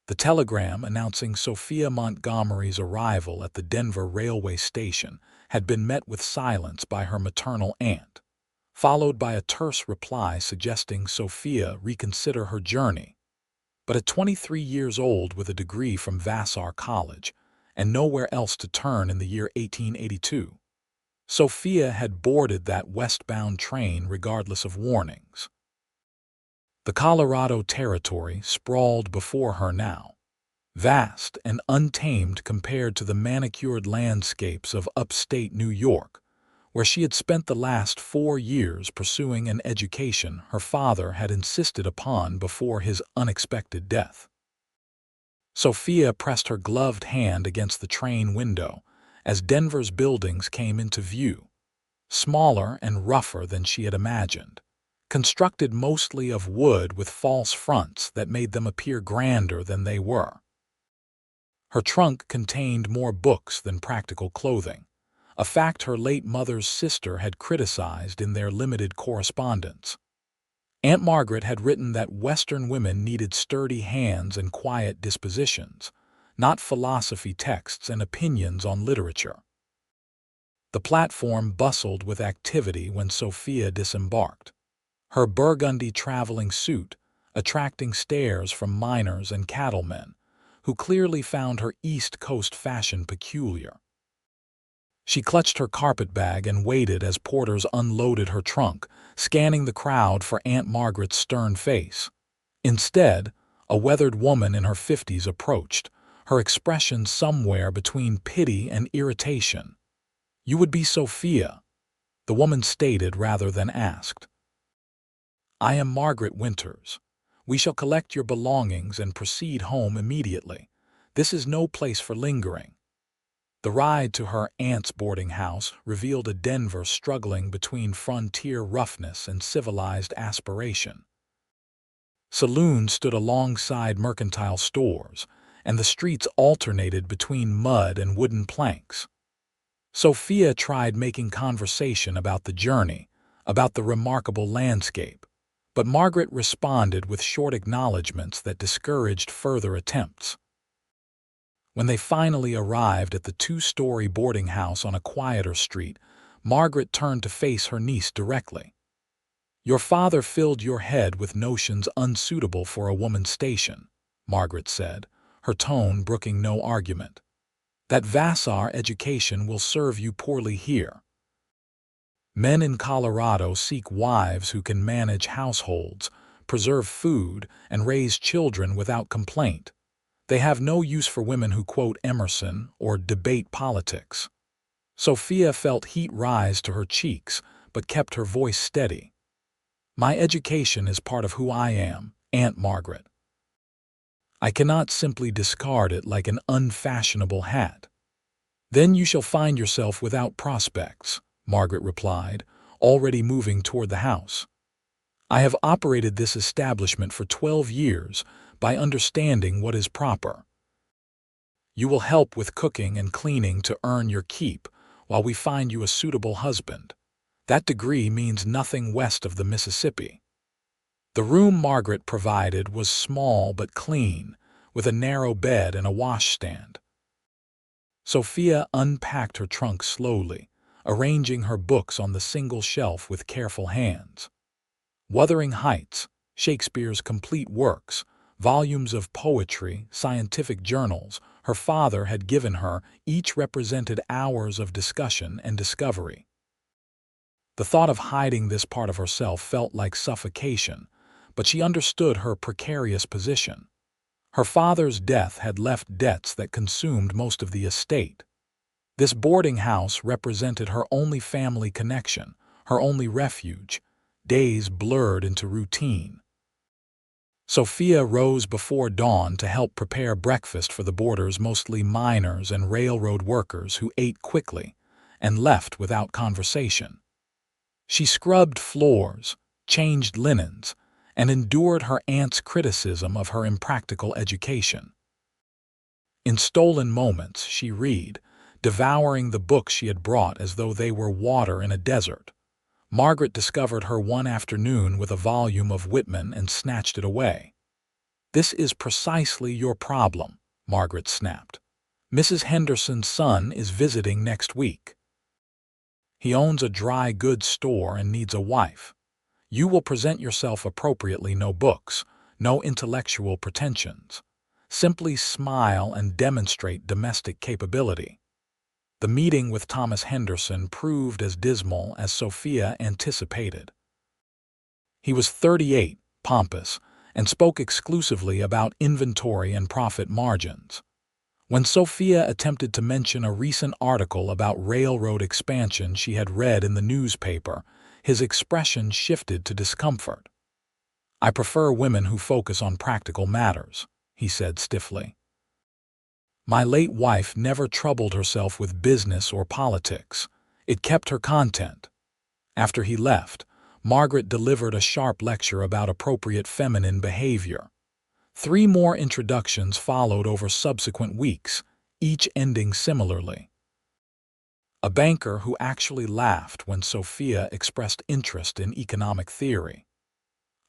The telegram announcing Sophia Montgomery's arrival at the Denver railway station had been met with silence by her maternal aunt, followed by a terse reply suggesting Sophia reconsider her journey. But at 23 years old with a degree from Vassar College and nowhere else to turn in the year 1882, Sophia had boarded that westbound train regardless of warnings. The Colorado Territory sprawled before her now, vast and untamed compared to the manicured landscapes of upstate New York, where she had spent the last 4 years pursuing an education her father had insisted upon before his unexpected death. Sophia pressed her gloved hand against the train window as Denver's buildings came into view, smaller and rougher than she had imagined, constructed mostly of wood with false fronts that made them appear grander than they were. Her trunk contained more books than practical clothing, a fact her late mother's sister had criticized in their limited correspondence. Aunt Margaret had written that Western women needed sturdy hands and quiet dispositions, not philosophy texts and opinions on literature. The platform bustled with activity when Sophia disembarked, her burgundy traveling suit attracting stares from miners and cattlemen, who clearly found her East Coast fashion peculiar. She clutched her carpetbag and waited as porters unloaded her trunk, scanning the crowd for Aunt Margaret's stern face. Instead, a weathered woman in her 50s approached, her expression somewhere between pity and irritation. "You would be Sophia," the woman stated rather than asked. "I am Margaret Winters. We shall collect your belongings and proceed home immediately. This is no place for lingering." The ride to her aunt's boarding house revealed a Denver struggling between frontier roughness and civilized aspiration. Saloons stood alongside mercantile stores, and the streets alternated between mud and wooden planks. Sophia tried making conversation about the journey, about the remarkable landscape, but Margaret responded with short acknowledgments that discouraged further attempts. When they finally arrived at the 2-story boarding house on a quieter street, Margaret turned to face her niece directly. "Your father filled your head with notions unsuitable for a woman's station," Margaret said, her tone brooking no argument. "That Vassar education will serve you poorly here. Men in Colorado seek wives who can manage households, preserve food, and raise children without complaint. They have no use for women who quote Emerson or debate politics." Sophia felt heat rise to her cheeks, but kept her voice steady. "My education is part of who I am, Aunt Margaret. I cannot simply discard it like an unfashionable hat." "Then you shall find yourself without prospects," Margaret replied, already moving toward the house. "I have operated this establishment for 12 years by understanding what is proper. You will help with cooking and cleaning to earn your keep while we find you a suitable husband. That degree means nothing west of the Mississippi." The room Margaret provided was small but clean, with a narrow bed and a washstand. Sophia unpacked her trunk slowly, arranging her books on the single shelf with careful hands. Wuthering Heights, Shakespeare's complete works, volumes of poetry, scientific journals her father had given her, each represented hours of discussion and discovery. The thought of hiding this part of herself felt like suffocation, but she understood her precarious position. Her father's death had left debts that consumed most of the estate. This boarding house represented her only family connection, her only refuge, days blurred into routine. Sophia rose before dawn to help prepare breakfast for the boarders, mostly miners and railroad workers who ate quickly and left without conversation. She scrubbed floors, changed linens, and endured her aunt's criticism of her impractical education. In stolen moments, she read, devouring the books she had brought as though they were water in a desert. Margaret discovered her one afternoon with a volume of Whitman and snatched it away. "This is precisely your problem," Margaret snapped. "Mrs. Henderson's son is visiting next week. He owns a dry goods store and needs a wife. You will present yourself appropriately, no books, no intellectual pretensions. Simply smile and demonstrate domestic capability." The meeting with Thomas Henderson proved as dismal as Sophia anticipated. He was 38, pompous, and spoke exclusively about inventory and profit margins. When Sophia attempted to mention a recent article about railroad expansion she had read in the newspaper, his expression shifted to discomfort. "I prefer women who focus on practical matters," he said stiffly. "My late wife never troubled herself with business or politics. It kept her content." After he left, Margaret delivered a sharp lecture about appropriate feminine behavior. 3 more introductions followed over subsequent weeks, each ending similarly. A banker who actually laughed when Sophia expressed interest in economic theory.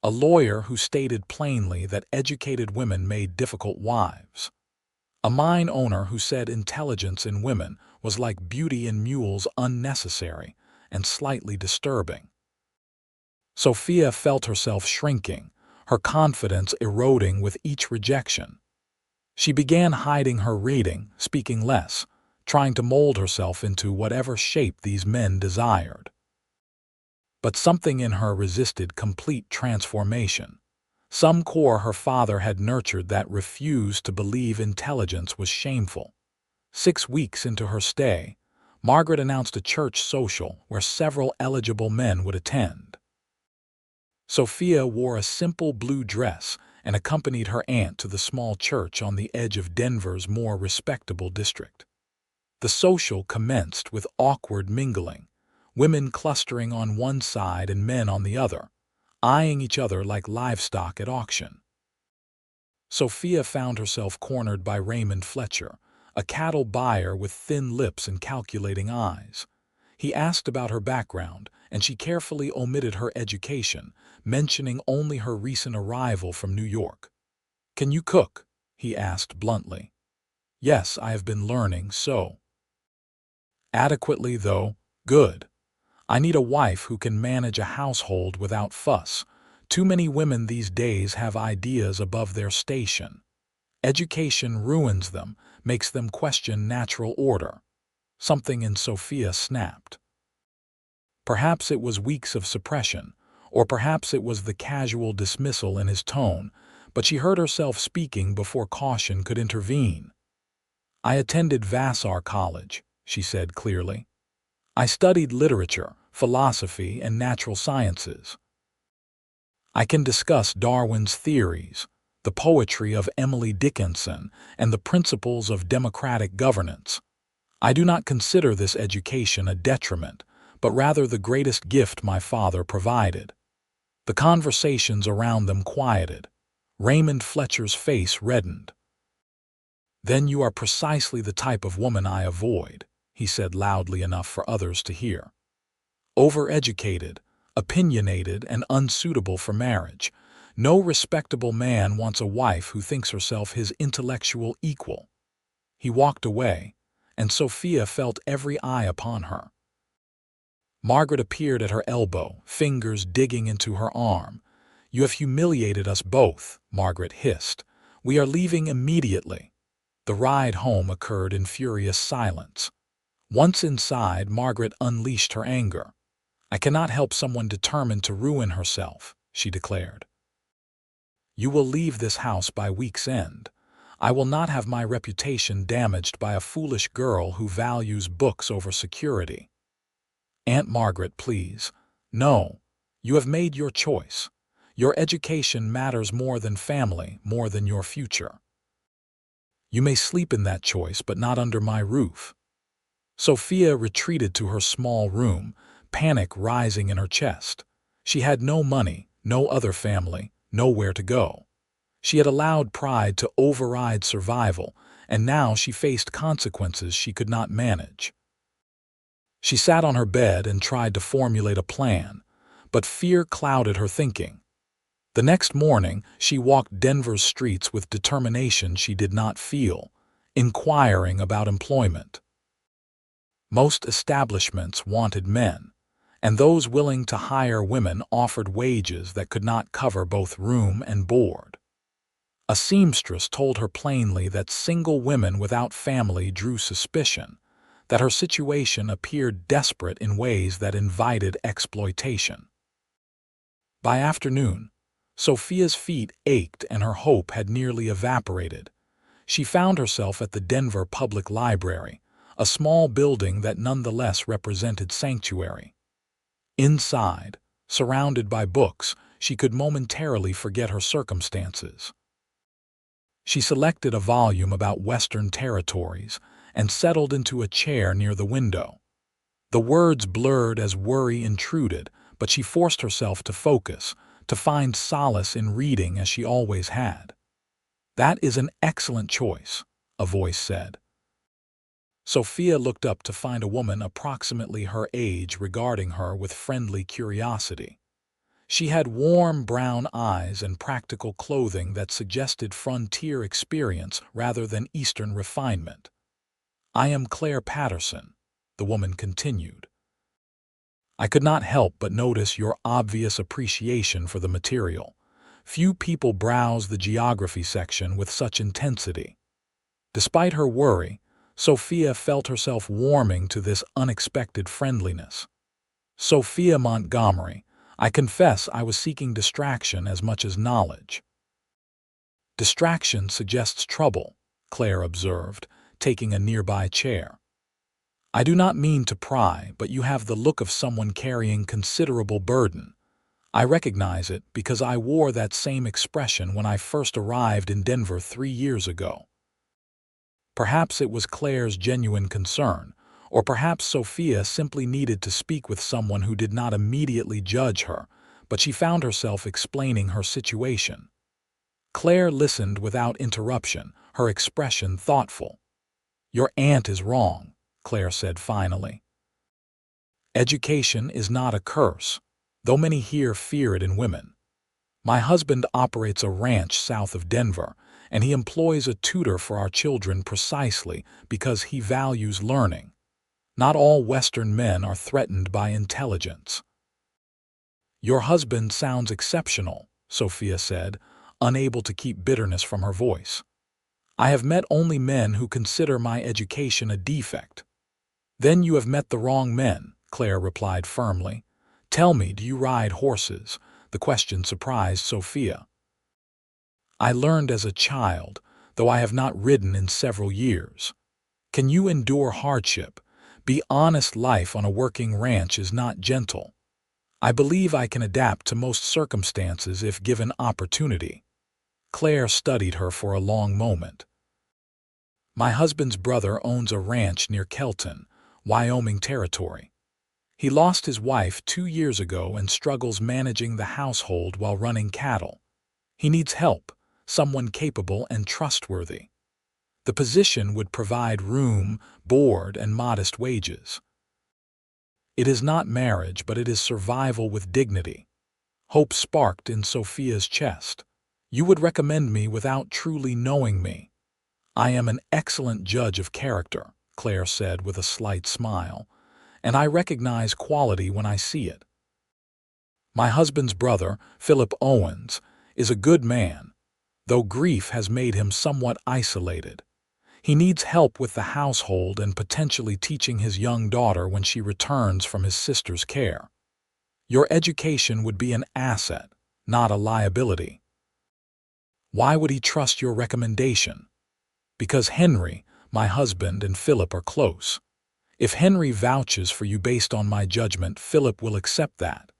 A lawyer who stated plainly that educated women made difficult wives. A mine owner who said intelligence in women was like beauty in mules, unnecessary and slightly disturbing. Sophia felt herself shrinking, her confidence eroding with each rejection. She began hiding her reading, speaking less, trying to mold herself into whatever shape these men desired. But something in her resisted complete transformation. Some core her father had nurtured that refused to believe intelligence was shameful. 6 weeks into her stay, Margaret announced a church social where several eligible men would attend. Sophia wore a simple blue dress and accompanied her aunt to the small church on the edge of Denver's more respectable district. The social commenced with awkward mingling, women clustering on one side and men on the other, eyeing each other like livestock at auction. Sophia found herself cornered by Raymond Fletcher, a cattle buyer with thin lips and calculating eyes. He asked about her background, and she carefully omitted her education, mentioning only her recent arrival from New York. "Can you cook?" he asked bluntly. "Yes, I have been learning, so." "Adequately, though. Good. I need a wife who can manage a household without fuss. Too many women these days have ideas above their station. Education ruins them, makes them question natural order." Something in Sophia snapped. Perhaps it was weeks of suppression, or perhaps it was the casual dismissal in his tone, but she heard herself speaking before caution could intervene. "I attended Vassar College," she said clearly. "I studied literature, philosophy, and natural sciences. I can discuss Darwin's theories, the poetry of Emily Dickinson, and the principles of democratic governance. I do not consider this education a detriment, but rather the greatest gift my father provided." The conversations around them quieted. Raymond Fletcher's face reddened. "Then you are precisely the type of woman I avoid," he said loudly enough for others to hear. "Overeducated, opinionated, and unsuitable for marriage. No respectable man wants a wife who thinks herself his intellectual equal." He walked away, and Sophia felt every eye upon her. Margaret appeared at her elbow, fingers digging into her arm. "You have humiliated us both," Margaret hissed. "We are leaving immediately." The ride home occurred in furious silence. Once inside, Margaret unleashed her anger. "I cannot help someone determined to ruin herself," she declared. "You will leave this house by week's end. I will not have my reputation damaged by a foolish girl who values books over security." "Aunt Margaret, please. No. You have made your choice. Your education matters more than family, more than your future. You may sleep in that choice, but not under my roof." Sophia retreated to her small room, panic rising in her chest. She had no money, no other family, nowhere to go. She had allowed pride to override survival, and now she faced consequences she could not manage. She sat on her bed and tried to formulate a plan, but fear clouded her thinking. The next morning, she walked Denver's streets with determination she did not feel, inquiring about employment. Most establishments wanted men, and those willing to hire women offered wages that could not cover both room and board. A seamstress told her plainly that single women without family drew suspicion, that her situation appeared desperate in ways that invited exploitation. By afternoon, Sophia's feet ached and her hope had nearly evaporated. She found herself at the Denver Public Library, a small building that nonetheless represented sanctuary. Inside, surrounded by books, she could momentarily forget her circumstances. She selected a volume about Western territories and settled into a chair near the window. The words blurred as worry intruded, but she forced herself to focus, to find solace in reading as she always had. "That is an excellent choice," a voice said. Sophia looked up to find a woman approximately her age regarding her with friendly curiosity. She had warm brown eyes and practical clothing that suggested frontier experience rather than Eastern refinement. "I am Claire Patterson," the woman continued. "I could not help but notice your obvious appreciation for the material. Few people browse the geography section with such intensity." Despite her worry, Sophia felt herself warming to this unexpected friendliness. "Sophia Montgomery, I confess I was seeking distraction as much as knowledge." "Distraction suggests trouble," Claire observed, taking a nearby chair. "I do not mean to pry, but you have the look of someone carrying considerable burden. I recognize it because I wore that same expression when I first arrived in Denver 3 years ago." Perhaps it was Claire's genuine concern, or perhaps Sophia simply needed to speak with someone who did not immediately judge her, but she found herself explaining her situation. Claire listened without interruption, her expression thoughtful. "Your aunt is wrong," Claire said finally. "Education is not a curse, though many here fear it in women. My husband operates a ranch south of Denver, and he employs a tutor for our children precisely because he values learning. Not all Western men are threatened by intelligence." "Your husband sounds exceptional," Sophia said, unable to keep bitterness from her voice. "I have met only men who consider my education a defect." "Then you have met the wrong men," Claire replied firmly. "Tell me, do you ride horses?" The question surprised Sophia. "I learned as a child, though I have not ridden in several years." "Can you endure hardship? Be honest, life on a working ranch is not gentle." "I believe I can adapt to most circumstances if given opportunity." Claire studied her for a long moment. "My husband's brother owns a ranch near Kelton, Wyoming Territory. He lost his wife 2 years ago and struggles managing the household while running cattle. He needs help, someone capable and trustworthy. The position would provide room, board, and modest wages. It is not marriage, but it is survival with dignity." Hope sparked in Sophia's chest. "You would recommend me without truly knowing me." "I am an excellent judge of character," Claire said with a slight smile, "and I recognize quality when I see it. My husband's brother, Phillip Owens, is a good man, though grief has made him somewhat isolated. He needs help with the household and potentially teaching his young daughter when she returns from his sister's care. Your education would be an asset, not a liability." "Why would he trust your recommendation?" "Because Henry, my husband, and Philip are close. If Henry vouches for you based on my judgment, Philip will accept that.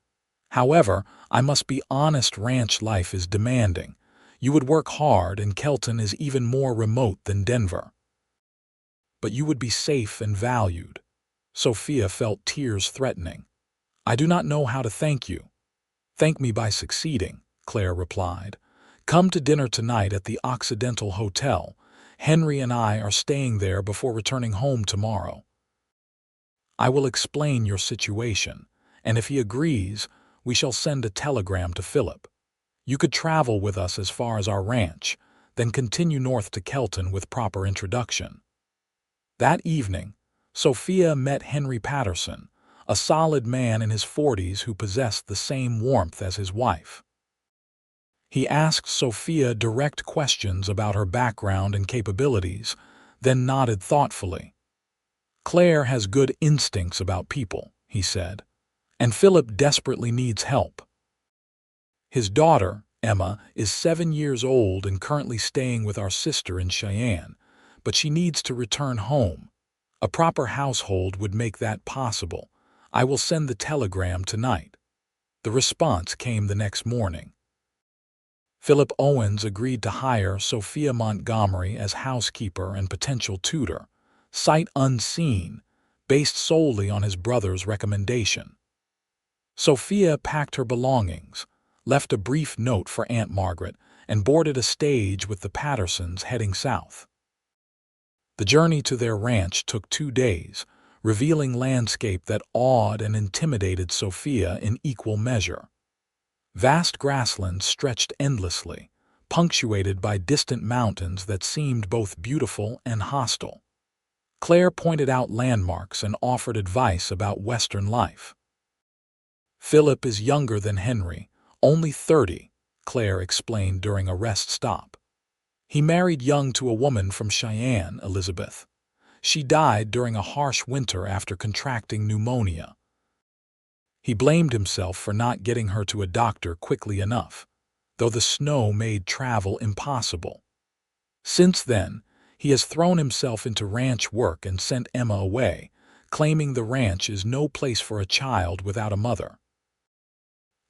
However, I must be honest, ranch life is demanding. You would work hard, and Kelton is even more remote than Denver. But you would be safe and valued." Sophia felt tears threatening. "I do not know how to thank you." "Thank me by succeeding," Claire replied. "Come to dinner tonight at the Occidental Hotel. Henry and I are staying there before returning home tomorrow. I will explain your situation, and if he agrees, we shall send a telegram to Philip. You could travel with us as far as our ranch, then continue north to Kelton with proper introduction." That evening, Sophia met Henry Patterson, a solid man in his 40s who possessed the same warmth as his wife. He asked Sophia direct questions about her background and capabilities, then nodded thoughtfully. "Claire has good instincts about people," he said, "and Philip desperately needs help. His daughter, Emma, is 7 years old and currently staying with our sister in Cheyenne, but she needs to return home. A proper household would make that possible. I will send the telegram tonight." The response came the next morning. Phillip Owens agreed to hire Sophia Montgomery as housekeeper and potential tutor, sight unseen, based solely on his brother's recommendation. Sophia packed her belongings, left a brief note for Aunt Margaret, and boarded a stage with the Pattersons heading south. The journey to their ranch took 2 days, revealing landscape that awed and intimidated Sophia in equal measure. Vast grasslands stretched endlessly, punctuated by distant mountains that seemed both beautiful and hostile. Claire pointed out landmarks and offered advice about Western life. "Philip is younger than Henry, only 30, Claire explained during a rest stop. "He married young to a woman from Cheyenne, Elizabeth. She died during a harsh winter after contracting pneumonia. He blamed himself for not getting her to a doctor quickly enough, though the snow made travel impossible. Since then, he has thrown himself into ranch work and sent Emma away, claiming the ranch is no place for a child without a mother."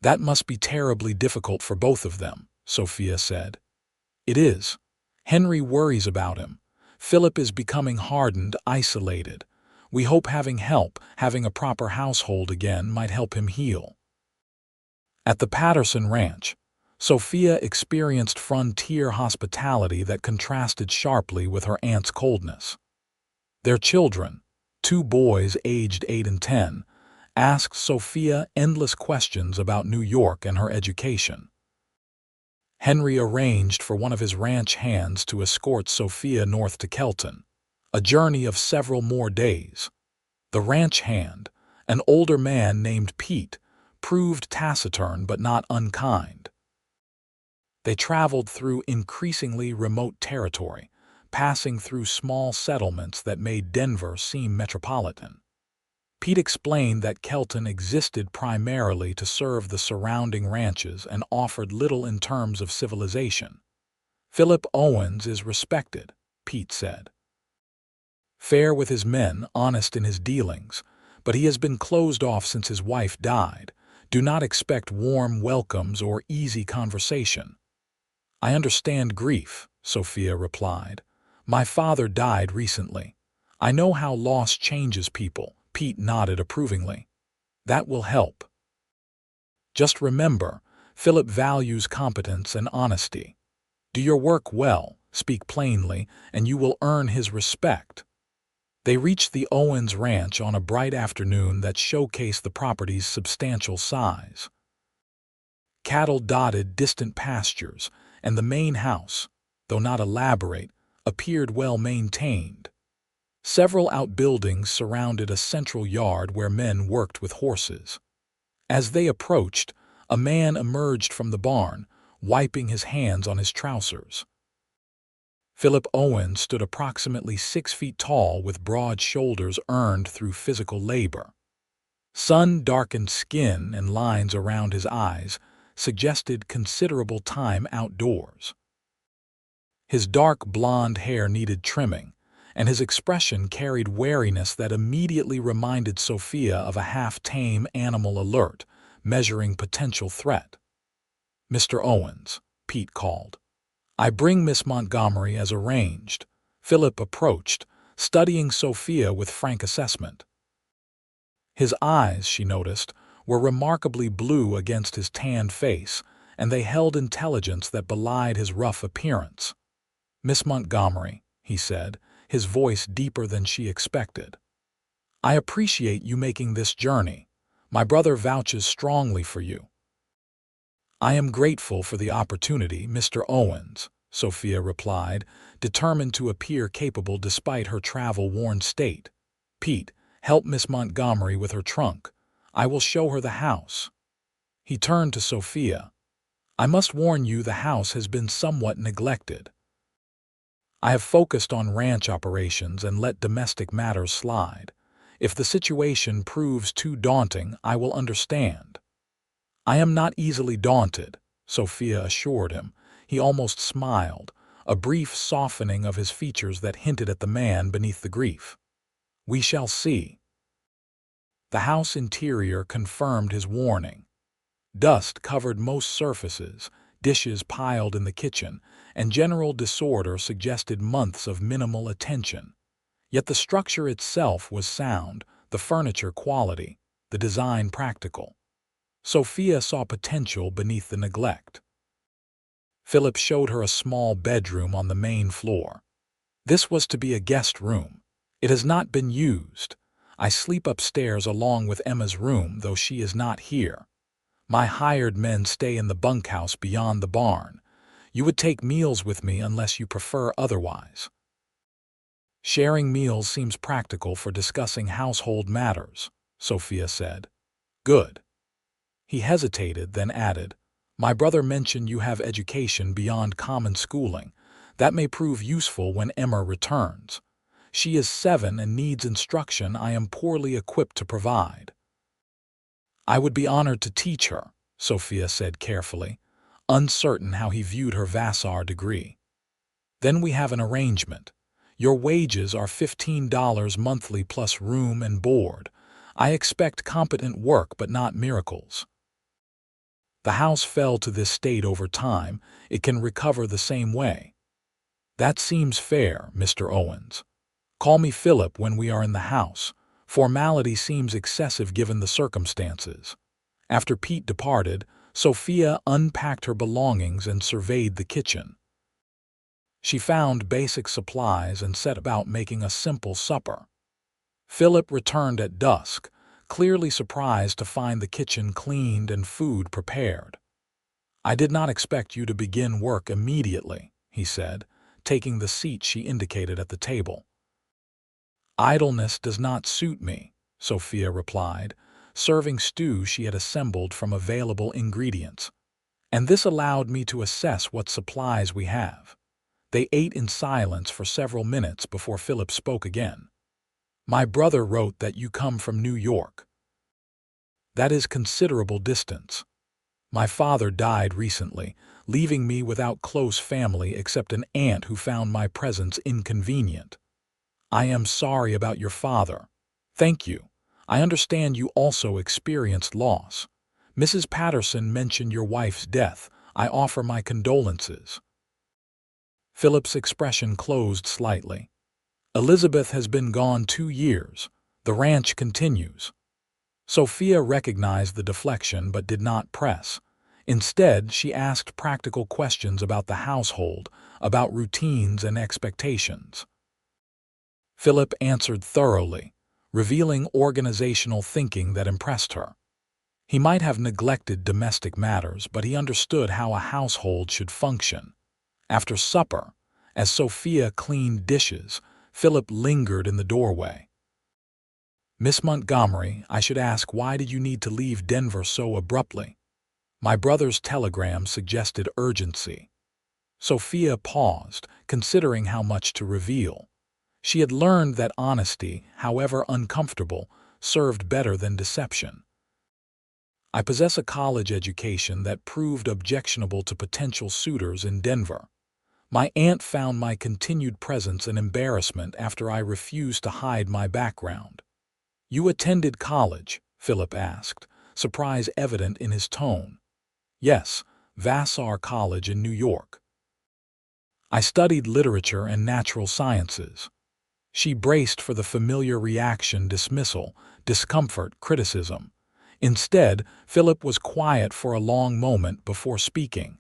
"That must be terribly difficult for both of them," Sophia said. "It is. Henry worries about him. Philip is becoming hardened, isolated. We hope having a proper household again might help him heal." At the Patterson Ranch, Sophia experienced frontier hospitality that contrasted sharply with her aunt's coldness. Their children, 2 boys aged 8 and 10, asked Sophia endless questions about New York and her education. Henry arranged for one of his ranch hands to escort Sophia north to Kelton, a journey of several more days. The ranch hand, an older man named Pete, proved taciturn but not unkind. They traveled through increasingly remote territory, passing through small settlements that made Denver seem metropolitan. Pete explained that Kelton existed primarily to serve the surrounding ranches and offered little in terms of civilization. "Phillip Owens is respected," Pete said. "Fair with his men, honest in his dealings, but he has been closed off since his wife died. Do not expect warm welcomes or easy conversation." "I understand grief," Sophia replied. "My father died recently. I know how loss changes people." Pete nodded approvingly. "That will help. Just remember, Philip values competence and honesty. Do your work well, speak plainly, and you will earn his respect." They reached the Owens Ranch on a bright afternoon that showcased the property's substantial size. Cattle dotted distant pastures, and the main house, though not elaborate, appeared well maintained. Several outbuildings surrounded a central yard where men worked with horses. As they approached, a man emerged from the barn, wiping his hands on his trousers. Phillip Owens stood approximately 6 feet tall with broad shoulders earned through physical labor. Sun-darkened skin and lines around his eyes suggested considerable time outdoors. His dark blonde hair needed trimming, and his expression carried wariness that immediately reminded Sophia of a half-tame animal alert, measuring potential threat. "Mr. Owens," Pete called. "I bring Miss Montgomery as arranged." Philip approached, studying Sophia with frank assessment. His eyes, she noticed, were remarkably blue against his tanned face, and they held intelligence that belied his rough appearance. "Miss Montgomery," he said, his voice deeper than she expected. "I appreciate you making this journey. My brother vouches strongly for you." "I am grateful for the opportunity, Mr. Owens," Sophia replied, determined to appear capable despite her travel-worn state. "Pete, help Miss Montgomery with her trunk. I will show her the house." He turned to Sophia. "I must warn you the house has been somewhat neglected. I have focused on ranch operations and let domestic matters slide. If the situation proves too daunting, I will understand." "I am not easily daunted," Sophia assured him. He almost smiled, a brief softening of his features that hinted at the man beneath the grief. "We shall see." The house interior confirmed his warning. Dust covered most surfaces, dishes piled in the kitchen, and general disorder suggested months of minimal attention. Yet the structure itself was sound, the furniture quality, the design practical. Sophia saw potential beneath the neglect. Phillip showed her a small bedroom on the main floor. "This was to be a guest room. It has not been used. I sleep upstairs along with Emma's room, though she is not here. My hired men stay in the bunkhouse beyond the barn. You would take meals with me unless you prefer otherwise." "Sharing meals seems practical for discussing household matters," Sophia said. "Good." He hesitated, then added, "My brother mentioned you have education beyond common schooling. That may prove useful when Emma returns. She is 7 and needs instruction I am poorly equipped to provide." "I would be honored to teach her," Sophia said carefully, uncertain how he viewed her Vassar degree. "Then we have an arrangement. Your wages are $15 monthly plus room and board. I expect competent work but not miracles. The house fell to this state over time. It can recover the same way." "That seems fair, Mr. Owens. Call me Phillip when we are in the house. Formality seems excessive given the circumstances." After Pete departed, Sophia unpacked her belongings and surveyed the kitchen. She found basic supplies and set about making a simple supper. Phillip returned at dusk, clearly surprised to find the kitchen cleaned and food prepared. "I did not expect you to begin work immediately," he said, taking the seat she indicated at the table. "Idleness does not suit me," Sophia replied, serving stew she had assembled from available ingredients. "And this allowed me to assess what supplies we have." They ate in silence for several minutes before Phillip spoke again. "My brother wrote that you come from New York. That is considerable distance. My father died recently, leaving me without close family except an aunt who found my presence inconvenient." "I am sorry about your father." "Thank you. I understand you also experienced loss. Mrs. Patterson mentioned your wife's death. I offer my condolences." Philip's expression closed slightly. "Elizabeth has been gone 2 years. The ranch continues." Sophia recognized the deflection but did not press. Instead, she asked practical questions about the household, about routines and expectations. Phillip answered thoroughly, revealing organizational thinking that impressed her. He might have neglected domestic matters, but he understood how a household should function. After supper, as Sophia cleaned dishes, Phillip lingered in the doorway. "Miss Montgomery, I should ask, why did you need to leave Denver so abruptly?" "My brother's telegram suggested urgency." Sophia paused, considering how much to reveal. She had learned that honesty, however uncomfortable, served better than deception. "I possess a college education that proved objectionable to potential suitors in Denver. My aunt found my continued presence an embarrassment after I refused to hide my background." "You attended college?" Phillip asked, surprise evident in his tone. "Yes, Vassar College in New York. I studied literature and natural sciences." She braced for the familiar reaction: dismissal, discomfort, criticism. Instead, Phillip was quiet for a long moment before speaking.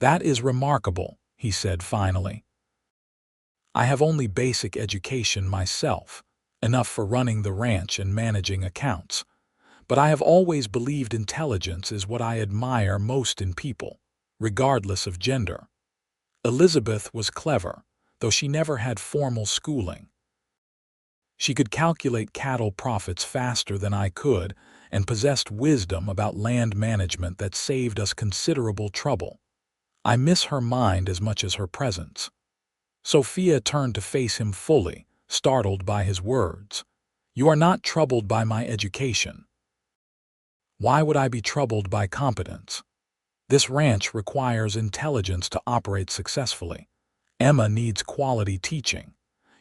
"That is remarkable," he said finally. "I have only basic education myself, enough for running the ranch and managing accounts. but I have always believed intelligence is what I admire most in people, regardless of gender. Elizabeth was clever, though she never had formal schooling. She could calculate cattle profits faster than I could and possessed wisdom about land management that saved us considerable trouble. I miss her mind as much as her presence. Sophia turned to face him fully, startled by his words. You are not troubled by my education. Why would I be troubled by competence? This ranch requires intelligence to operate successfully. Emma needs quality teaching.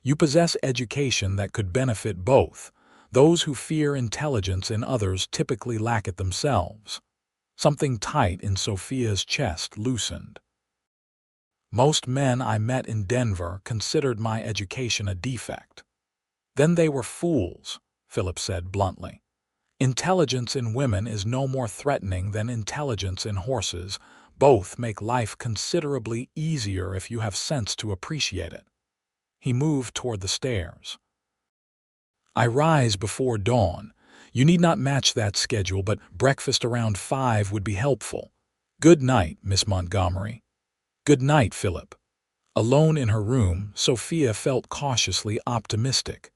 You possess education that could benefit both. Those who fear intelligence in others typically lack it themselves. Something tight in Sophia's chest loosened. Most men I met in Denver considered my education a defect. Then they were fools, Phillip said bluntly. Intelligence in women is no more threatening than intelligence in horses. Both make life considerably easier if you have sense to appreciate it. He moved toward the stairs. I rise before dawn. You need not match that schedule, but breakfast around 5 would be helpful. Good night, Miss Montgomery. Good night, Phillip. Alone in her room, Sophia felt cautiously optimistic.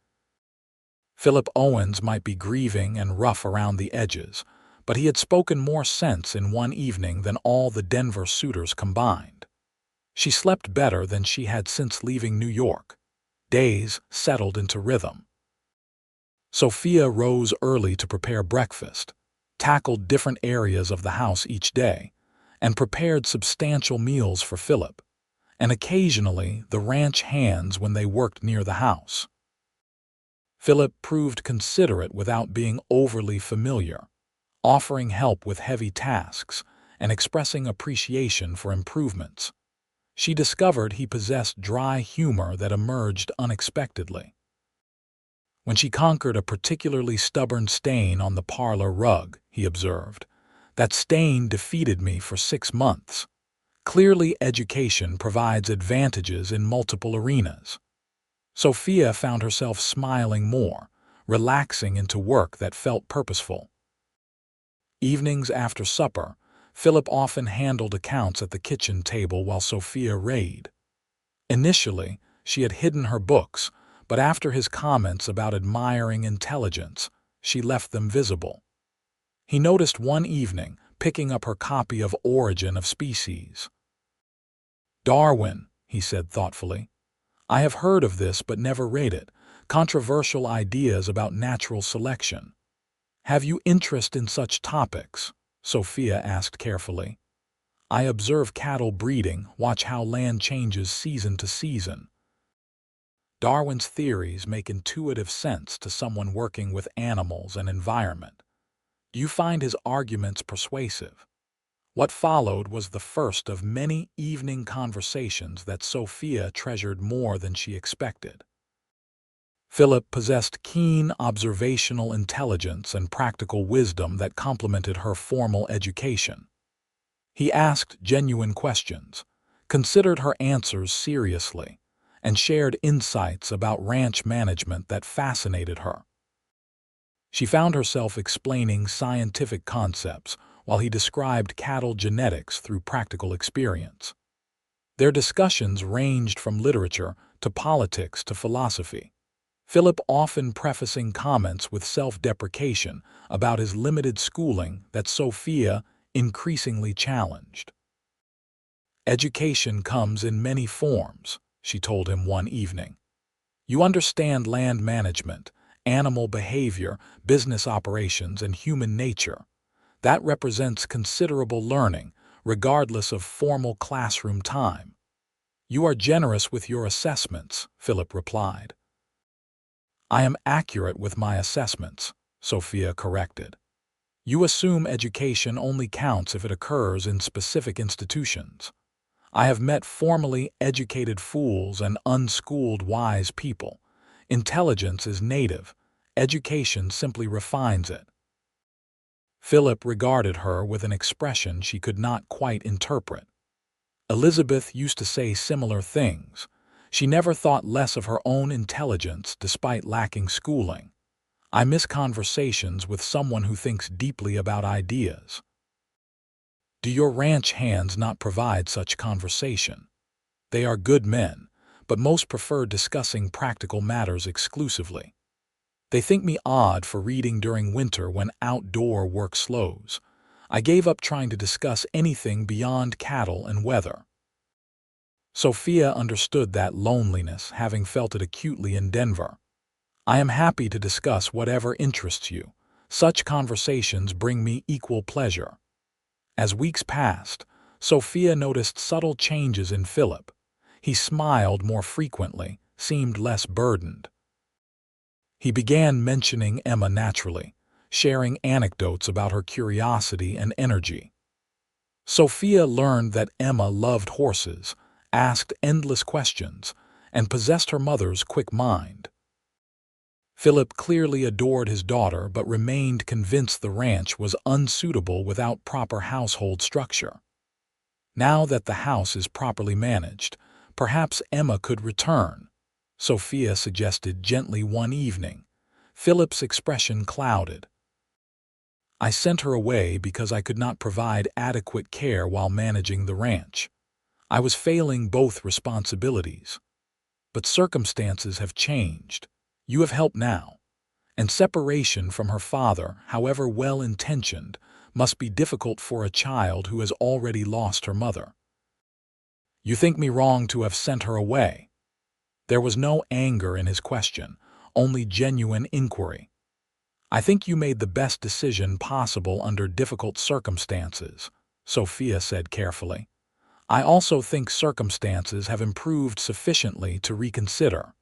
Phillip Owens might be grieving and rough around the edges, but he had spoken more sense in one evening than all the Denver suitors combined. She slept better than she had since leaving New York. Days settled into rhythm. Sophia rose early to prepare breakfast, tackled different areas of the house each day, and prepared substantial meals for Phillip, and occasionally the ranch hands when they worked near the house. Phillip proved considerate without being overly familiar, offering help with heavy tasks and expressing appreciation for improvements. She discovered he possessed dry humor that emerged unexpectedly. When she conquered a particularly stubborn stain on the parlor rug, he observed, that stain defeated me for 6 months. Clearly, education provides advantages in multiple arenas. Sophia found herself smiling more, relaxing into work that felt purposeful. Evenings after supper, Phillip often handled accounts at the kitchen table while Sophia read. Initially, she had hidden her books, but after his comments about admiring intelligence, she left them visible. He noticed one evening picking up her copy of Origin of Species. Darwin, he said thoughtfully. I have heard of this but never read it. Controversial ideas about natural selection. Have you interest in such topics? Sophia asked carefully. I observe cattle breeding, watch how land changes season to season. Darwin's theories make intuitive sense to someone working with animals and environment. Do you find his arguments persuasive? What followed was the first of many evening conversations that Sophia treasured more than she expected. Phillip possessed keen observational intelligence and practical wisdom that complemented her formal education. He asked genuine questions, considered her answers seriously, and shared insights about ranch management that fascinated her. She found herself explaining scientific concepts while he described cattle genetics through practical experience. Their discussions ranged from literature to politics to philosophy, Phillip often prefacing comments with self-deprecation about his limited schooling that Sophia increasingly challenged. Education comes in many forms, she told him one evening. You understand land management, animal behavior, business operations, and human nature. That represents considerable learning, regardless of formal classroom time. You are generous with your assessments, Phillip replied. I am accurate with my assessments, Sophia corrected. You assume education only counts if it occurs in specific institutions. I have met formally educated fools and unschooled wise people. Intelligence is native. Education simply refines it. Phillip regarded her with an expression she could not quite interpret. Elizabeth used to say similar things. She never thought less of her own intelligence despite lacking schooling. I miss conversations with someone who thinks deeply about ideas. Do your ranch hands not provide such conversation? They are good men, but most prefer discussing practical matters exclusively. They think me odd for reading during winter when outdoor work slows. I gave up trying to discuss anything beyond cattle and weather. Sophia understood that loneliness, having felt it acutely in Denver. I am happy to discuss whatever interests you. Such conversations bring me equal pleasure. As weeks passed, Sophia noticed subtle changes in Philip. He smiled more frequently, seemed less burdened. He began mentioning Emma naturally, sharing anecdotes about her curiosity and energy. Sophia learned that Emma loved horses, asked endless questions, and possessed her mother's quick mind. Philip clearly adored his daughter but remained convinced the ranch was unsuitable without proper household structure. Now that the house is properly managed, perhaps Emma could return, Sophia suggested gently one evening. Philip's expression clouded. I sent her away because I could not provide adequate care while managing the ranch. I was failing both responsibilities. But circumstances have changed. You have help now. And separation from her father, however well-intentioned, must be difficult for a child who has already lost her mother. You think me wrong to have sent her away? There was no anger in his question, only genuine inquiry. I think you made the best decision possible under difficult circumstances, Sophia said carefully. I also think circumstances have improved sufficiently to reconsider.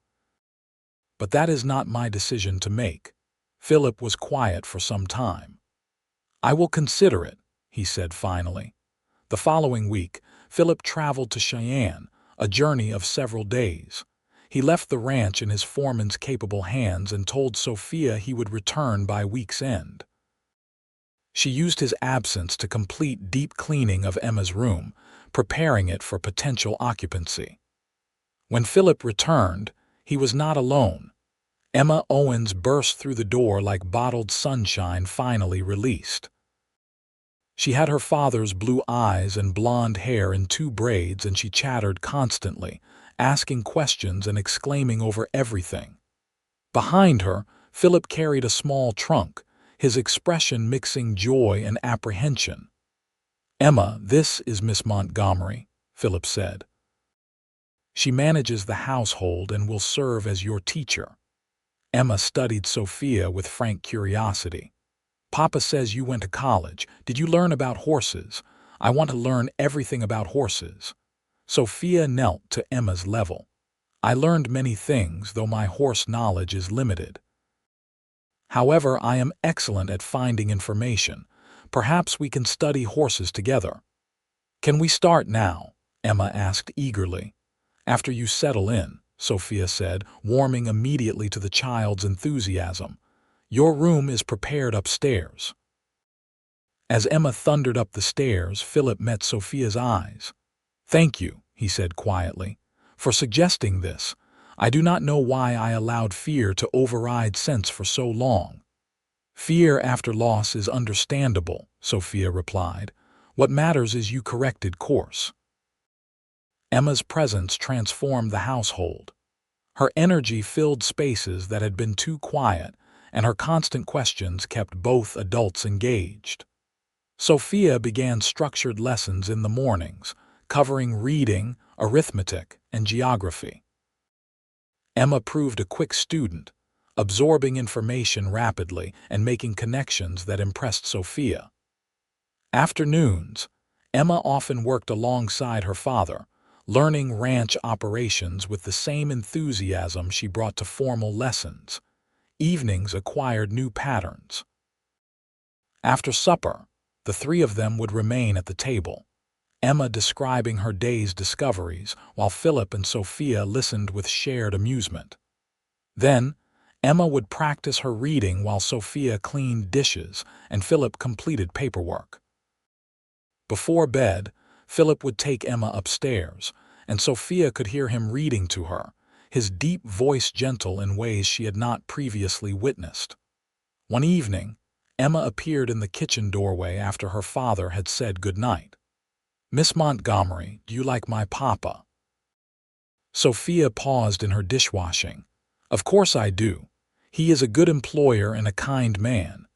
But that is not my decision to make. Philip was quiet for some time. I will consider it, he said finally. The following week, Philip traveled to Cheyenne, a journey of several days. He left the ranch in his foreman's capable hands and told Sophia he would return by week's end. She used his absence to complete deep cleaning of Emma's room, preparing it for potential occupancy. When Philip returned, he was not alone. Emma Owens burst through the door like bottled sunshine finally released. She had her father's blue eyes and blonde hair in 2 braids, and she chattered constantly, asking questions and exclaiming over everything. Behind her, Philip carried a small trunk, his expression mixing joy and apprehension. Emma, this is Miss Montgomery, Philip said. She manages the household and will serve as your teacher. Emma studied Sophia with frank curiosity. Papa says you went to college. Did you learn about horses? I want to learn everything about horses. Sophia knelt to Emma's level. I learned many things, though my horse knowledge is limited. However, I am excellent at finding information. Perhaps we can study horses together. Can we start now? Emma asked eagerly. After you settle in, Sophia said, warming immediately to the child's enthusiasm. Your room is prepared upstairs. As Emma thundered up the stairs, Philip met Sophia's eyes. Thank you, he said quietly, for suggesting this. I do not know why I allowed fear to override sense for so long. Fear after loss is understandable, Sophia replied. What matters is you corrected course. Emma's presence transformed the household. Her energy filled spaces that had been too quiet, and her constant questions kept both adults engaged. Sophia began structured lessons in the mornings, covering reading, arithmetic, and geography. Emma proved a quick student, absorbing information rapidly and making connections that impressed Sophia. Afternoons, Emma often worked alongside her father, learning ranch operations with the same enthusiasm she brought to formal lessons. Evenings acquired new patterns. After supper, the 3 of them would remain at the table, Emma describing her day's discoveries, while Philip and Sophia listened with shared amusement. Then, Emma would practice her reading while Sophia cleaned dishes and Philip completed paperwork. Before bed, Philip would take Emma upstairs, and Sophia could hear him reading to her, his deep voice gentle in ways she had not previously witnessed. One evening, Emma appeared in the kitchen doorway after her father had said good night. "Miss Montgomery, do you like my papa?" Sophia paused in her dishwashing. "Of course I do. He is a good employer and a kind man.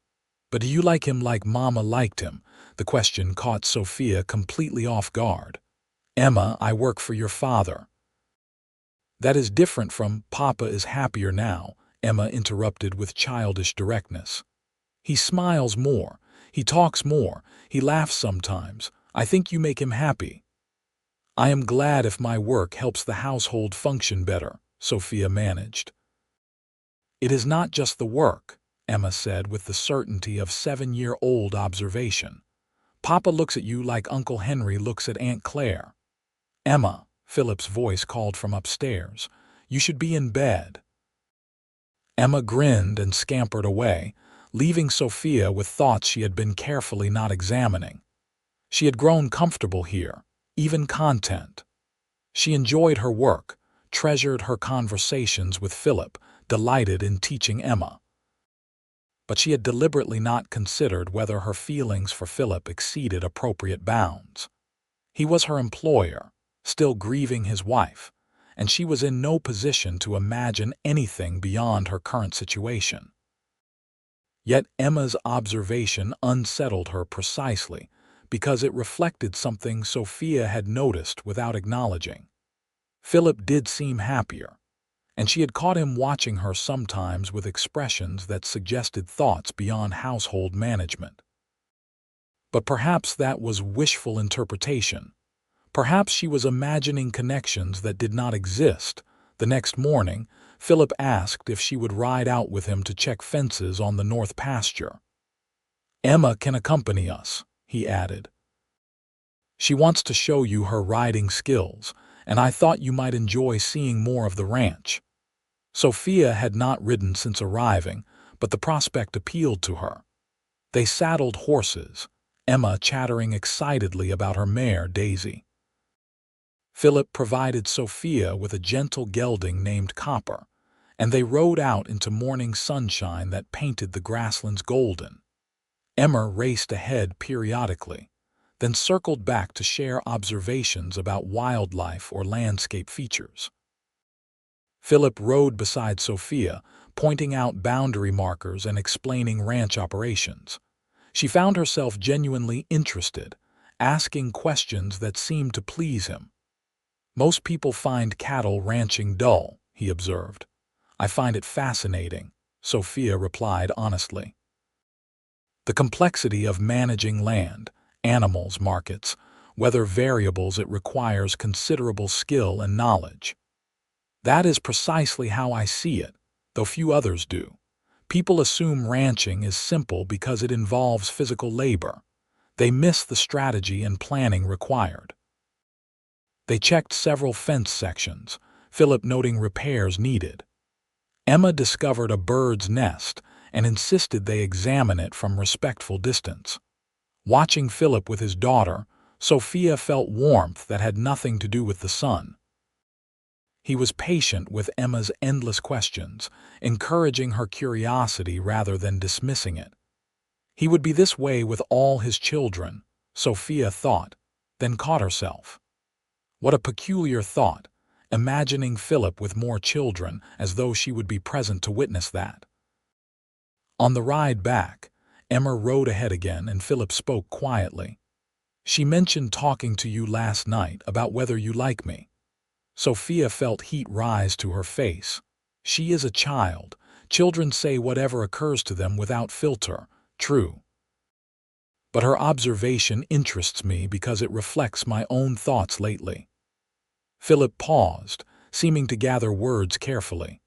But do you like him like Mama liked him?" The question caught Sophia completely off guard. "Emma, I work for your father." "That is different from 'Papa is happier now,'" Emma interrupted with childish directness. "He smiles more, he talks more, he laughs sometimes. I think you make him happy." "I am glad if my work helps the household function better," Sophia managed. "It is not just the work," Emma said with the certainty of 7-year-old observation. "Papa looks at you like Uncle Henry looks at Aunt Claire." "Emma," Philip's voice called from upstairs, "you should be in bed." Emma grinned and scampered away, leaving Sophia with thoughts she had been carefully not examining. She had grown comfortable here, even content. She enjoyed her work, treasured her conversations with Philip, delighted in teaching Emma. But she had deliberately not considered whether her feelings for Philip exceeded appropriate bounds. He was her employer, still grieving his wife, and she was in no position to imagine anything beyond her current situation. Yet Emma's observation unsettled her precisely because it reflected something Sophia had noticed without acknowledging. Philip did seem happier, and she had caught him watching her sometimes with expressions that suggested thoughts beyond household management. But perhaps that was wishful interpretation. Perhaps she was imagining connections that did not exist. The next morning, Philip asked if she would ride out with him to check fences on the north pasture. "Emma can accompany us," he added. "She wants to show you her riding skills, and I thought you might enjoy seeing more of the ranch." Sophia had not ridden since arriving, but the prospect appealed to her. They saddled horses, Emma chattering excitedly about her mare, Daisy. Philip provided Sophia with a gentle gelding named Copper, and they rode out into morning sunshine that painted the grasslands golden. Emma raced ahead periodically, then circled back to share observations about wildlife or landscape features. Philip rode beside Sophia, pointing out boundary markers and explaining ranch operations. She found herself genuinely interested, asking questions that seemed to please him. "Most people find cattle ranching dull," he observed. "I find it fascinating," Sophia replied honestly. "The complexity of managing land, animals, markets, weather variables, it requires considerable skill and knowledge." "That is precisely how I see it, though few others do. People assume ranching is simple because it involves physical labor. They miss the strategy and planning required." They checked several fence sections, Philip noting repairs needed. Emma discovered a bird's nest and insisted they examine it from respectful distance. Watching Philip with his daughter, Sophia felt warmth that had nothing to do with the sun. He was patient with Emma's endless questions, encouraging her curiosity rather than dismissing it. He would be this way with all his children, Sophia thought, then caught herself. What a peculiar thought, imagining Philip with more children as though she would be present to witness that. On the ride back, Emma rode ahead again and Philip spoke quietly. "She mentioned talking to you last night about whether you like me." Sophia felt heat rise to her face. She is a child. Children say whatever occurs to them without filter. True. But her observation interests me because it reflects my own thoughts lately. Philip paused, seeming to gather words carefully.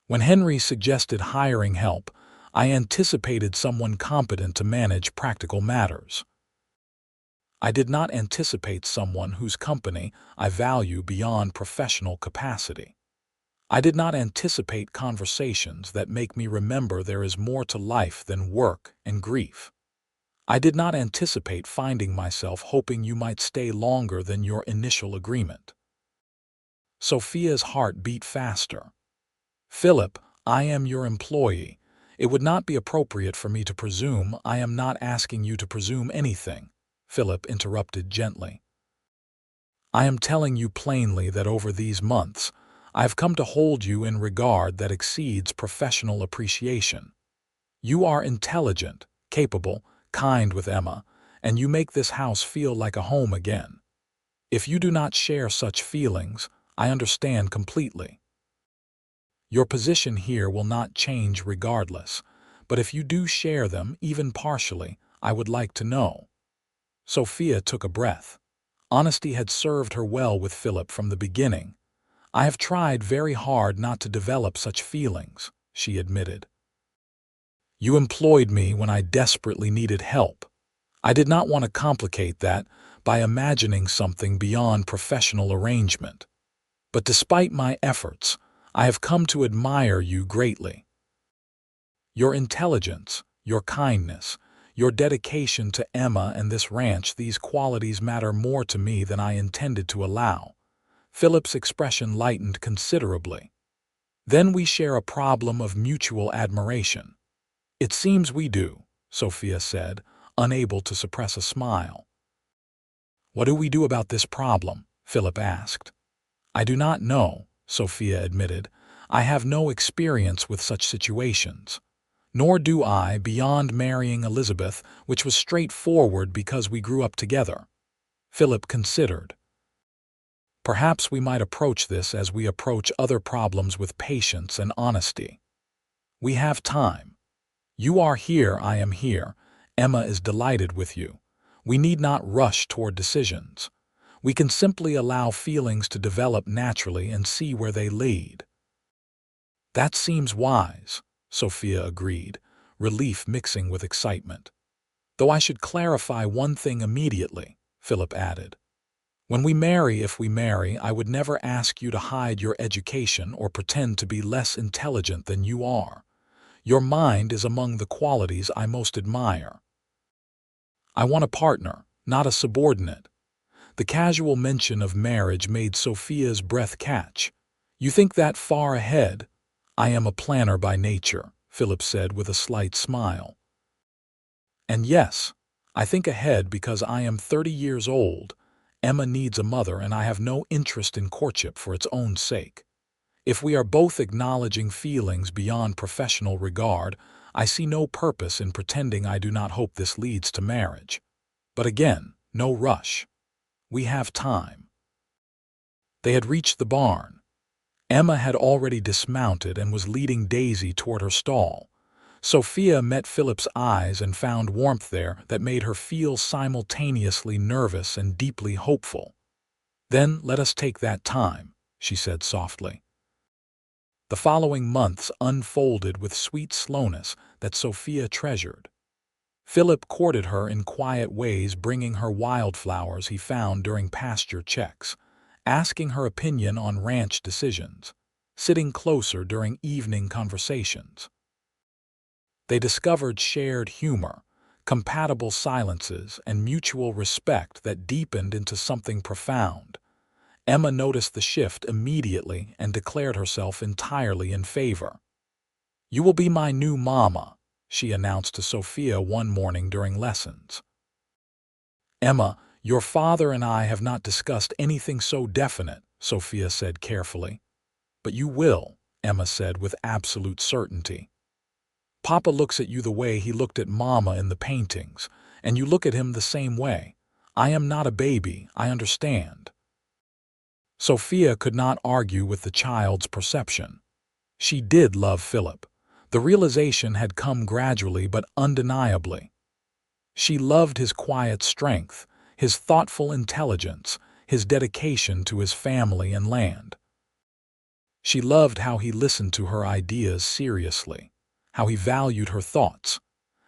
"When Henry suggested hiring help, I anticipated someone competent to manage practical matters. I did not anticipate someone whose company I value beyond professional capacity. I did not anticipate conversations that make me remember there is more to life than work and grief. I did not anticipate finding myself hoping you might stay longer than your initial agreement." Sophia's heart beat faster. "Philip, I am your employee. It would not be appropriate for me to presume. I am not asking you to presume anything, Phillip interrupted gently. I am telling you plainly that over these months, I have come to hold you in regard that exceeds professional appreciation. You are intelligent, capable, kind with Emma, and you make this house feel like a home again. If you do not share such feelings, I understand completely. Your position here will not change regardless, but if you do share them, even partially, I would like to know. Sophia took a breath. Honesty had served her well with Phillip from the beginning. I have tried very hard not to develop such feelings, she admitted. You employed me when I desperately needed help. I did not want to complicate that by imagining something beyond professional arrangement. But despite my efforts, I have come to admire you greatly. Your intelligence, your kindness, your dedication to Emma and this ranch, these qualities matter more to me than I intended to allow. Phillip's expression lightened considerably. Then we share a problem of mutual admiration. It seems we do, Sophia said, unable to suppress a smile. What do we do about this problem? Phillip asked. I do not know, Sophia admitted. I have no experience with such situations. Nor do I beyond marrying Elizabeth, which was straightforward because we grew up together. Phillip considered. Perhaps we might approach this as we approach other problems with patience and honesty. We have time. You are here, I am here. Emma is delighted with you. We need not rush toward decisions. We can simply allow feelings to develop naturally and see where they lead. That seems wise, Sophia agreed, relief mixing with excitement. Though I should clarify one thing immediately, Phillip added. When we marry, if we marry, I would never ask you to hide your education or pretend to be less intelligent than you are. Your mind is among the qualities I most admire. I want a partner, not a subordinate. The casual mention of marriage made Sophia's breath catch. You think that far ahead? I am a planner by nature, Phillip said with a slight smile. And yes, I think ahead because I am 30 years old. Emma needs a mother and I have no interest in courtship for its own sake. If we are both acknowledging feelings beyond professional regard, I see no purpose in pretending I do not hope this leads to marriage. But again, no rush. We have time. They had reached the barn. Emma had already dismounted and was leading Daisy toward her stall. Sophia met Phillip's eyes and found warmth there that made her feel simultaneously nervous and deeply hopeful. Then let us take that time, she said softly. The following months unfolded with sweet slowness that Sophia treasured. Phillip courted her in quiet ways, bringing her wildflowers he found during pasture checks, asking her opinion on ranch decisions, sitting closer during evening conversations. They discovered shared humor, compatible silences, and mutual respect that deepened into something profound. Emma noticed the shift immediately and declared herself entirely in favor. You will be my new mama, she announced to Sophia one morning during lessons. Emma, your father and I have not discussed anything so definite, Sophia said carefully. But you will, Emma said with absolute certainty. Papa looks at you the way he looked at Mama in the paintings, and you look at him the same way. I am not a baby, I understand. Sophia could not argue with the child's perception. She did love Phillip. The realization had come gradually but undeniably. She loved his quiet strength, his thoughtful intelligence, his dedication to his family and land. She loved how he listened to her ideas seriously, how he valued her thoughts,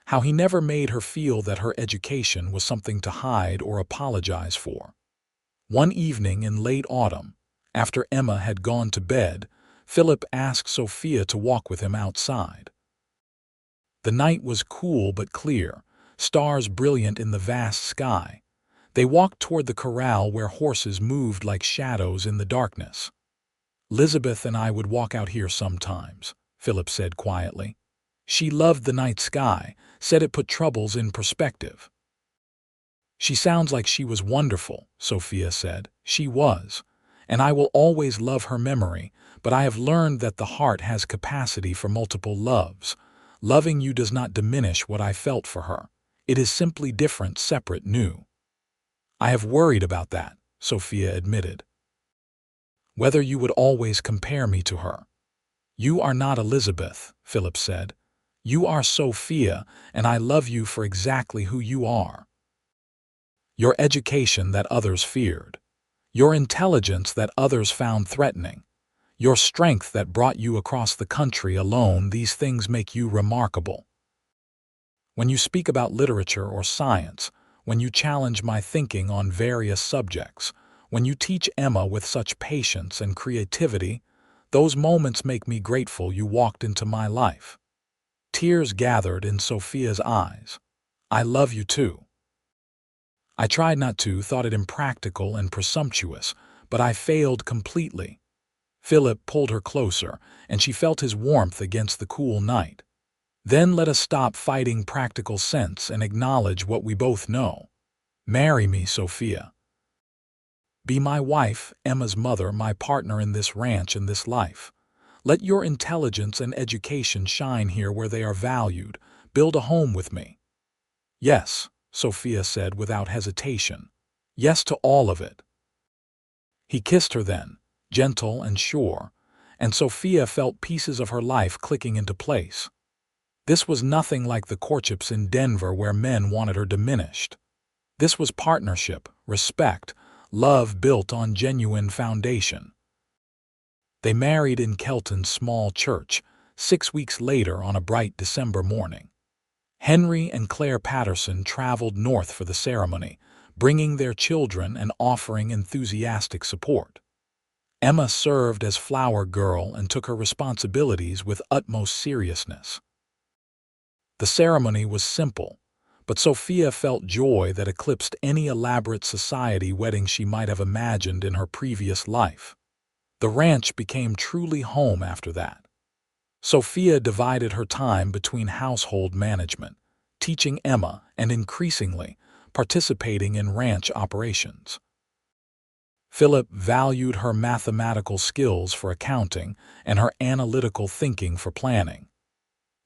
how he never made her feel that her education was something to hide or apologize for. One evening in late autumn, after Emma had gone to bed, Phillip asked Sophia to walk with him outside. The night was cool but clear, stars brilliant in the vast sky. They walked toward the corral where horses moved like shadows in the darkness. Elizabeth and I would walk out here sometimes, Phillip said quietly. She loved the night sky, said it put troubles in perspective. "She sounds like she was wonderful," Sophia said. "She was. And I will always love her memory, but I have learned that the heart has capacity for multiple loves. Loving you does not diminish what I felt for her. It is simply different, separate, new." "I have worried about that," Sophia admitted. "Whether you would always compare me to her." "You are not Elizabeth," Phillip said. "You are Sophia, and I love you for exactly who you are. Your education that others feared. Your intelligence that others found threatening. Your strength that brought you across the country alone, these things make you remarkable. When you speak about literature or science, when you challenge my thinking on various subjects, when you teach Emma with such patience and creativity, those moments make me grateful you walked into my life." Tears gathered in Sophia's eyes. "I love you too. I tried not to, thought it impractical and presumptuous, but I failed completely." Phillip pulled her closer, and she felt his warmth against the cool night. "Then let us stop fighting practical sense and acknowledge what we both know. Marry me, Sophia. Be my wife, Emma's mother, my partner in this ranch and this life. Let your intelligence and education shine here where they are valued. Build a home with me." "Yes," Sophia said without hesitation. "Yes to all of it." He kissed her then, gentle and sure, and Sophia felt pieces of her life clicking into place. This was nothing like the courtships in Denver where men wanted her diminished. This was partnership, respect, love built on genuine foundation. They married in Kelton's small church, 6 weeks later on a bright December morning. Henry and Claire Patterson traveled north for the ceremony, bringing their children and offering enthusiastic support. Emma served as flower girl and took her responsibilities with utmost seriousness. The ceremony was simple, but Sophia felt joy that eclipsed any elaborate society wedding she might have imagined in her previous life. The ranch became truly home after that. Sophia divided her time between household management, teaching Emma, and increasingly, participating in ranch operations. Phillip valued her mathematical skills for accounting and her analytical thinking for planning.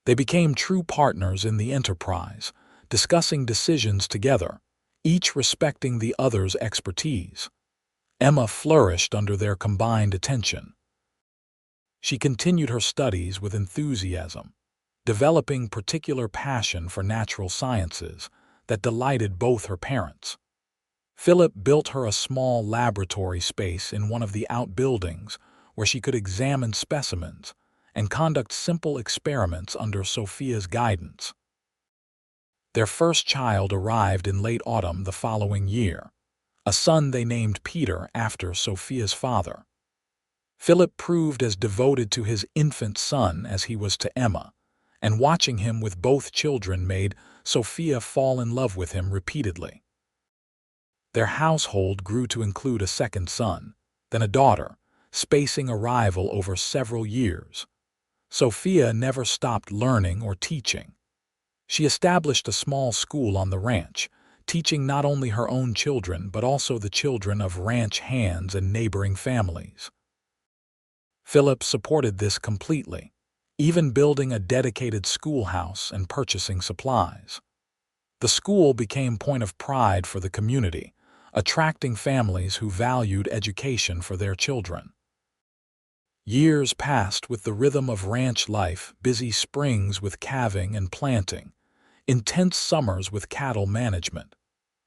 They became true partners in the enterprise, discussing decisions together, each respecting the other's expertise. Emma flourished under their combined attention. She continued her studies with enthusiasm, developing particular passion for natural sciences that delighted both her parents. Phillip built her a small laboratory space in one of the outbuildings where she could examine specimens and conduct simple experiments under Sophia's guidance. Their first child arrived in late autumn the following year, a son they named Peter after Sophia's father. Phillip proved as devoted to his infant son as he was to Emma, and watching him with both children made Sophia fall in love with him repeatedly. Their household grew to include a second son, then a daughter, spacing arrival over several years. Sophia never stopped learning or teaching. She established a small school on the ranch, teaching not only her own children but also the children of ranch hands and neighboring families. Phillip supported this completely, even building a dedicated schoolhouse and purchasing supplies. The school became a point of pride for the community, attracting families who valued education for their children. Years passed with the rhythm of ranch life, busy springs with calving and planting, intense summers with cattle management,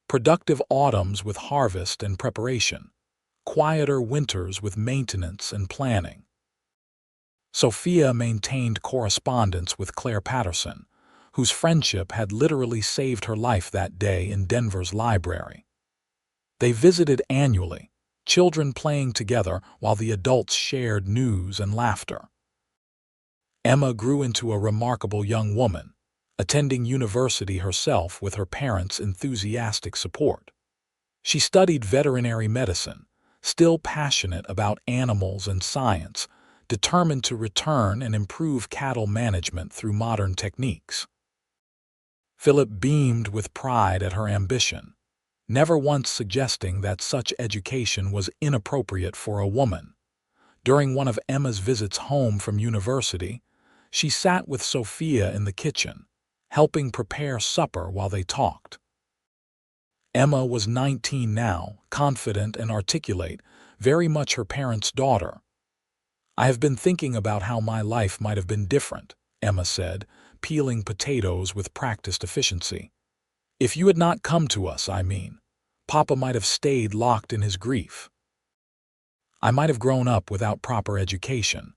productive autumns with harvest and preparation, quieter winters with maintenance and planning. Sophia maintained correspondence with Claire Patterson, whose friendship had literally saved her life that day in Denver's library. They visited annually, children playing together while the adults shared news and laughter. Emma grew into a remarkable young woman, attending university herself with her parents' enthusiastic support. She studied veterinary medicine, still passionate about animals and science, determined to return and improve cattle management through modern techniques. Phillip beamed with pride at her ambition, never once suggesting that such education was inappropriate for a woman. During one of Emma's visits home from university, she sat with Sophia in the kitchen, helping prepare supper while they talked. Emma was 19 now, confident and articulate, very much her parents' daughter. "I have been thinking about how my life might have been different," Emma said, peeling potatoes with practiced efficiency. "If you had not come to us, I mean. Papa might have stayed locked in his grief. I might have grown up without proper education.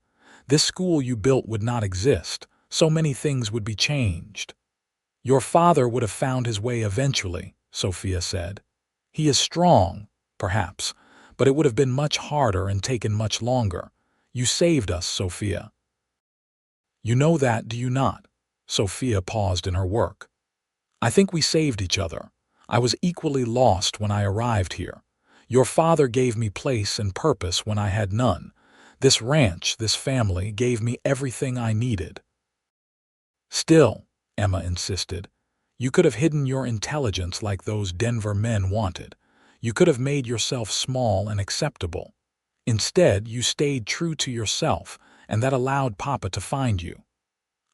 This school you built would not exist. So many things would be changed." "Your father would have found his way eventually," Sophia said. "He is strong, perhaps, but it would have been much harder and taken much longer. You saved us, Sophia." "You know that, do you not?" Sophia paused in her work. "I think we saved each other. I was equally lost when I arrived here. Your father gave me place and purpose when I had none. This ranch, this family, gave me everything I needed." "Still," Emma insisted, "you could have hidden your intelligence like those Denver men wanted. You could have made yourself small and acceptable. Instead, you stayed true to yourself, and that allowed Papa to find you.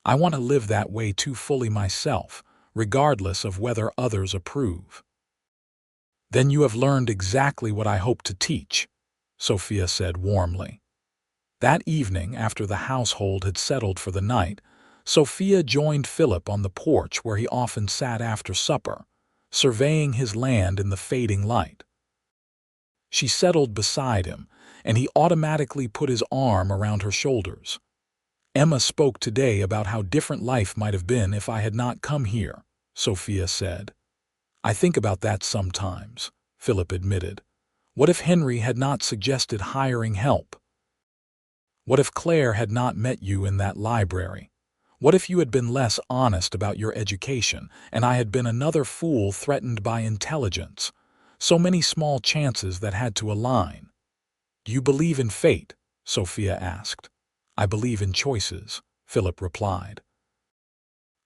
I want to live that way too fully myself, regardless of whether others approve." "Then you have learned exactly what I hoped to teach," Sophia said warmly. That evening, after the household had settled for the night, Sophia joined Phillip on the porch where he often sat after supper, surveying his land in the fading light. She settled beside him, and he automatically put his arm around her shoulders. "Emma spoke today about how different life might have been if I had not come here," Sophia said. "I think about that sometimes," Phillip admitted. "What if Henry had not suggested hiring help? What if Claire had not met you in that library? What if you had been less honest about your education, and I had been another fool threatened by intelligence? So many small chances that had to align." "Do you believe in fate?" Sophia asked. "I believe in choices," Phillip replied.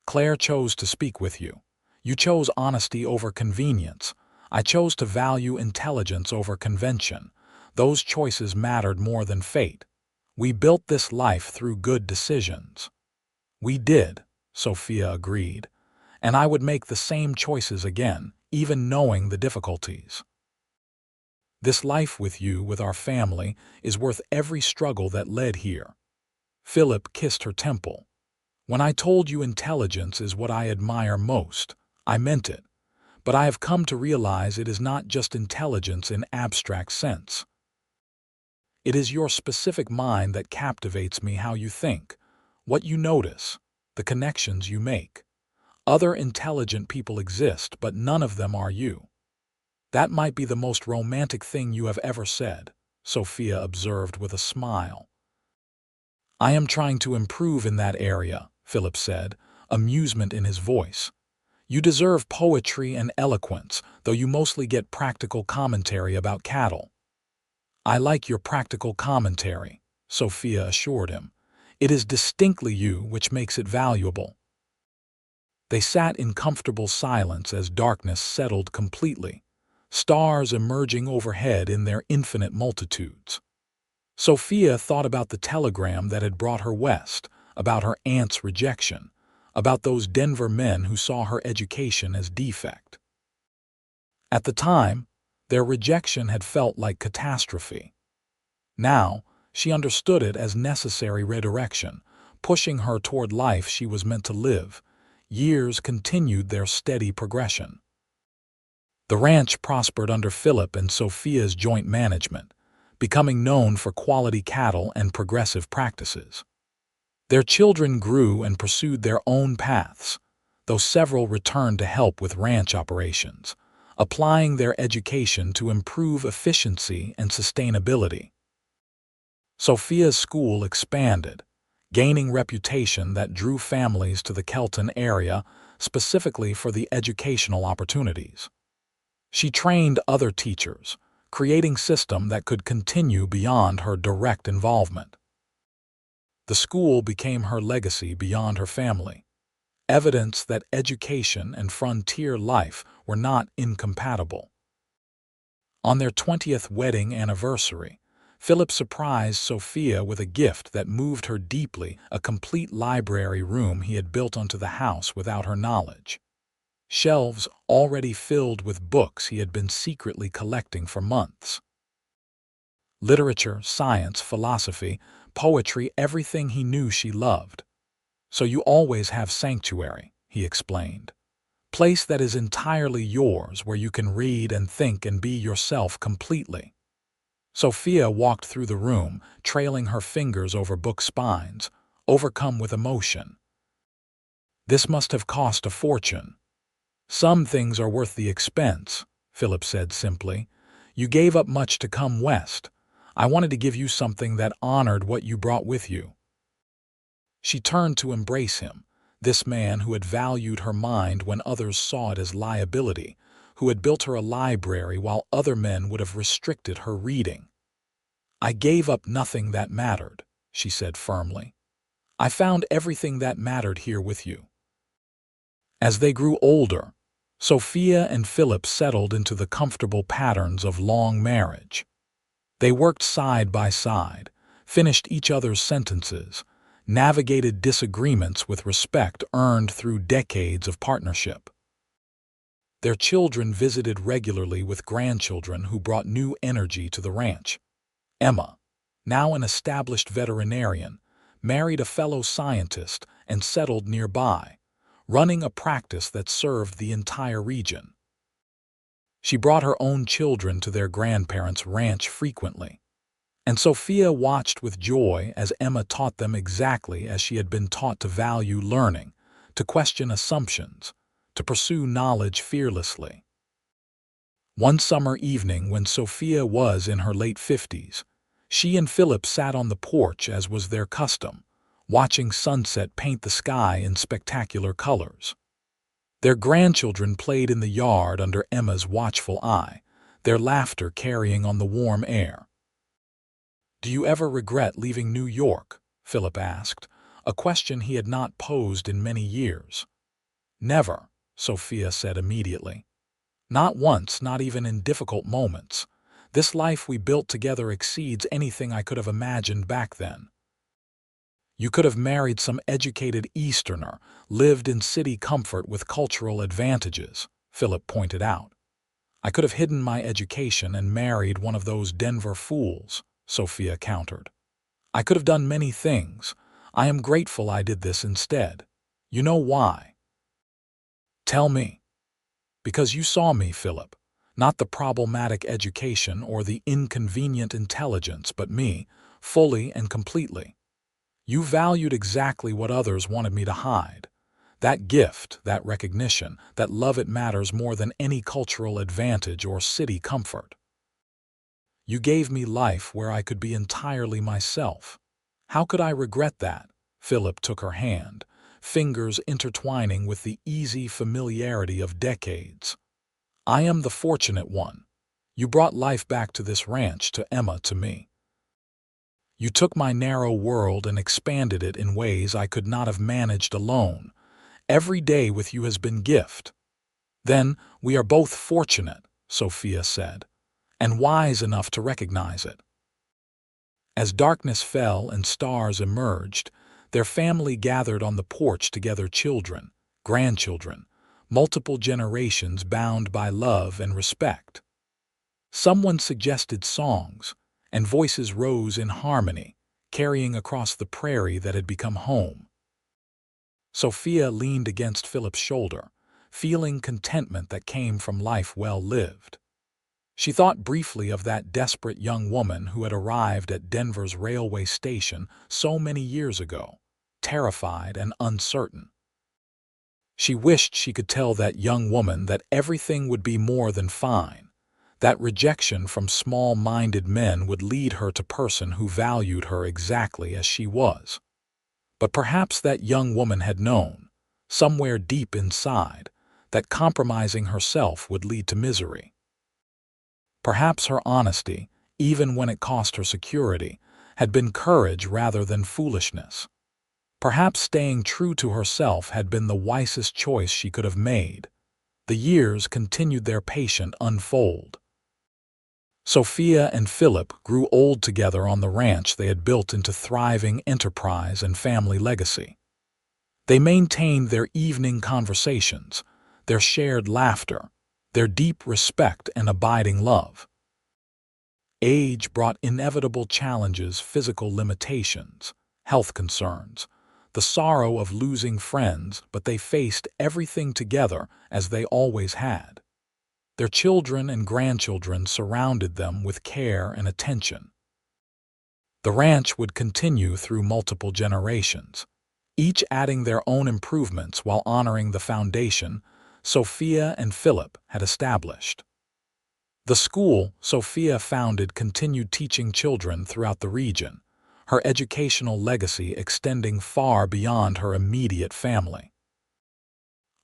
"Claire chose to speak with you. You chose honesty over convenience. I chose to value intelligence over convention. Those choices mattered more than fate. We built this life through good decisions." "We did," Sophia agreed, "and I would make the same choices again, even knowing the difficulties. This life with you, with our family, is worth every struggle that led here." Phillip kissed her temple. "When I told you intelligence is what I admire most, I meant it, but I have come to realize it is not just intelligence in abstract sense. It is your specific mind that captivates me, how you think, what you notice, the connections you make. Other intelligent people exist, but none of them are you." "That might be the most romantic thing you have ever said," Sophia observed with a smile. "I am trying to improve in that area," Phillip said, amusement in his voice. "You deserve poetry and eloquence, though you mostly get practical commentary about cattle." "I like your practical commentary," Sophia assured him. "It is distinctly you, which makes it valuable." They sat in comfortable silence as darkness settled completely, stars emerging overhead in their infinite multitudes. Sophia thought about the telegram that had brought her west, about her aunt's rejection, about those Denver men who saw her education as defect. At the time, their rejection had felt like catastrophe. Now, she understood it as necessary redirection, pushing her toward life she was meant to live. Years continued their steady progression. The ranch prospered under Phillip and Sophia's joint management, becoming known for quality cattle and progressive practices. Their children grew and pursued their own paths, though several returned to help with ranch operations, applying their education to improve efficiency and sustainability. Sophia's school expanded, gaining reputation that drew families to the Kelton area specifically for the educational opportunities. She trained other teachers, creating a system that could continue beyond her direct involvement. The school became her legacy beyond her family, evidence that education and frontier life were not incompatible. On their 20th wedding anniversary, Phillip surprised Sophia with a gift that moved her deeply, a complete library room he had built onto the house without her knowledge. Shelves already filled with books he had been secretly collecting for months. Literature, science, philosophy, poetry, everything he knew she loved. "So you always have sanctuary," he explained. "Place that is entirely yours, where you can read and think and be yourself completely." Sophia walked through the room, trailing her fingers over book spines, overcome with emotion. "This must have cost a fortune." "Some things are worth the expense," Phillip said simply. "You gave up much to come west. I wanted to give you something that honored what you brought with you." She turned to embrace him, this man who had valued her mind when others saw it as liability, who had built her a library while other men would have restricted her reading. "I gave up nothing that mattered," she said firmly. "I found everything that mattered here with you." As they grew older, Sophia and Phillip settled into the comfortable patterns of long marriage. They worked side by side, finished each other's sentences, navigated disagreements with respect earned through decades of partnership. Their children visited regularly with grandchildren who brought new energy to the ranch. Emma, now an established veterinarian, married a fellow scientist and settled nearby, running a practice that served the entire region. She brought her own children to their grandparents' ranch frequently, and Sophia watched with joy as Emma taught them exactly as she had been taught to value learning, to question assumptions, to pursue knowledge fearlessly. One summer evening when Sophia was in her late 50s, she and Phillip sat on the porch as was their custom, watching sunset paint the sky in spectacular colors. Their grandchildren played in the yard under Emma's watchful eye, their laughter carrying on the warm air. "Do you ever regret leaving New York?" Phillip asked, a question he had not posed in many years. "Never," Sophia said immediately. "Not once, not even in difficult moments. This life we built together exceeds anything I could have imagined back then." "You could have married some educated Easterner, lived in city comfort with cultural advantages," Phillip pointed out. "I could have hidden my education and married one of those Denver fools," Sophia countered. "I could have done many things. I am grateful I did this instead. You know why?" "Tell me." "Because you saw me, Phillip. Not the problematic education or the inconvenient intelligence, but me, fully and completely. You valued exactly what others wanted me to hide. That gift, that recognition, that love, it matters more than any cultural advantage or city comfort. You gave me life where I could be entirely myself. How could I regret that?" Phillip took her hand, fingers intertwining with the easy familiarity of decades. "I am the fortunate one. You brought life back to this ranch, to Emma, to me. You took my narrow world and expanded it in ways I could not have managed alone. Every day with you has been gift." "Then we are both fortunate," Sophia said, "and wise enough to recognize it." As darkness fell and stars emerged, their family gathered on the porch together, children, grandchildren, multiple generations bound by love and respect. Someone suggested songs, and voices rose in harmony, carrying across the prairie that had become home. Sophia leaned against Philip's shoulder, feeling contentment that came from life well lived. She thought briefly of that desperate young woman who had arrived at Denver's railway station so many years ago, terrified and uncertain. She wished she could tell that young woman that everything would be more than fine, that rejection from small-minded men would lead her to a person who valued her exactly as she was. But perhaps that young woman had known, somewhere deep inside, that compromising herself would lead to misery. Perhaps her honesty, even when it cost her security, had been courage rather than foolishness. Perhaps staying true to herself had been the wisest choice she could have made. The years continued their patient unfold. Sophia and Philip grew old together on the ranch they had built into thriving enterprise and family legacy. They maintained their evening conversations, their shared laughter, their deep respect and abiding love. Age brought inevitable challenges, physical limitations, health concerns, the sorrow of losing friends, but they faced everything together as they always had. Their children and grandchildren surrounded them with care and attention. The ranch would continue through multiple generations, each adding their own improvements while honoring the foundation Sophia and Philip had established. The school Sophia founded continued teaching children throughout the region, her educational legacy extending far beyond her immediate family.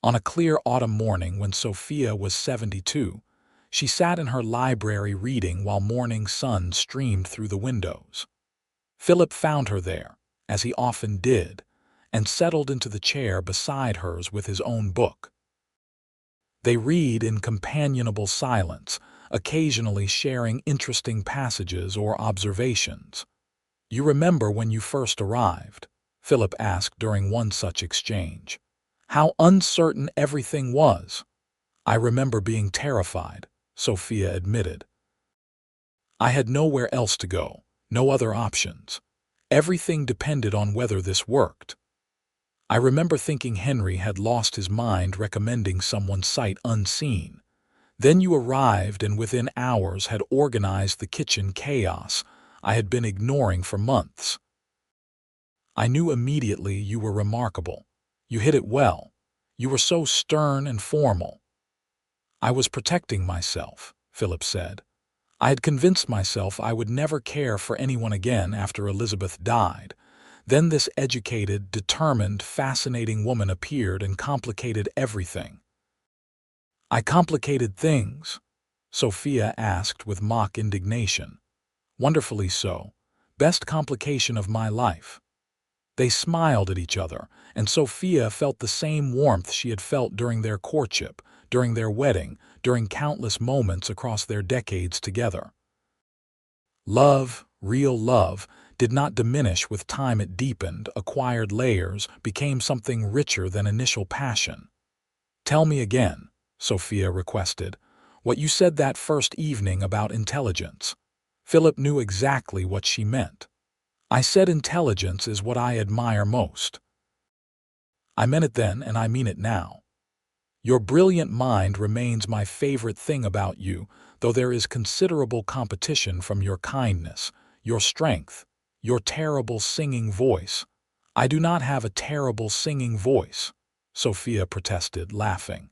On a clear autumn morning when Sophia was 72, she sat in her library reading while morning sun streamed through the windows. Philip found her there, as he often did, and settled into the chair beside hers with his own book. They read in companionable silence, occasionally sharing interesting passages or observations. "You remember when you first arrived?" Philip asked during one such exchange. "How uncertain everything was." "I remember being terrified," Sophia admitted. "I had nowhere else to go, no other options. Everything depended on whether this worked. I remember thinking Henry had lost his mind recommending someone sight unseen. Then you arrived and within hours had organized the kitchen chaos I had been ignoring for months. I knew immediately you were remarkable. You hid it well. You were so stern and formal." "I was protecting myself," Philip said. "I had convinced myself I would never care for anyone again after Elizabeth died. Then this educated, determined, fascinating woman appeared and complicated everything." "I complicated things?" Sophia asked with mock indignation. "Wonderfully so. Best complication of my life." They smiled at each other, and Sophia felt the same warmth she had felt during their courtship, during their wedding, during countless moments across their decades together. Love, real love, did not diminish with time. It deepened, acquired layers, became something richer than initial passion. "Tell me again," Sophia requested, "what you said that first evening about intelligence." Philip knew exactly what she meant. "I said intelligence is what I admire most. I meant it then and I mean it now. Your brilliant mind remains my favorite thing about you, though there is considerable competition from your kindness, your strength, your terrible singing voice." "I do not have a terrible singing voice," Sophia protested, laughing.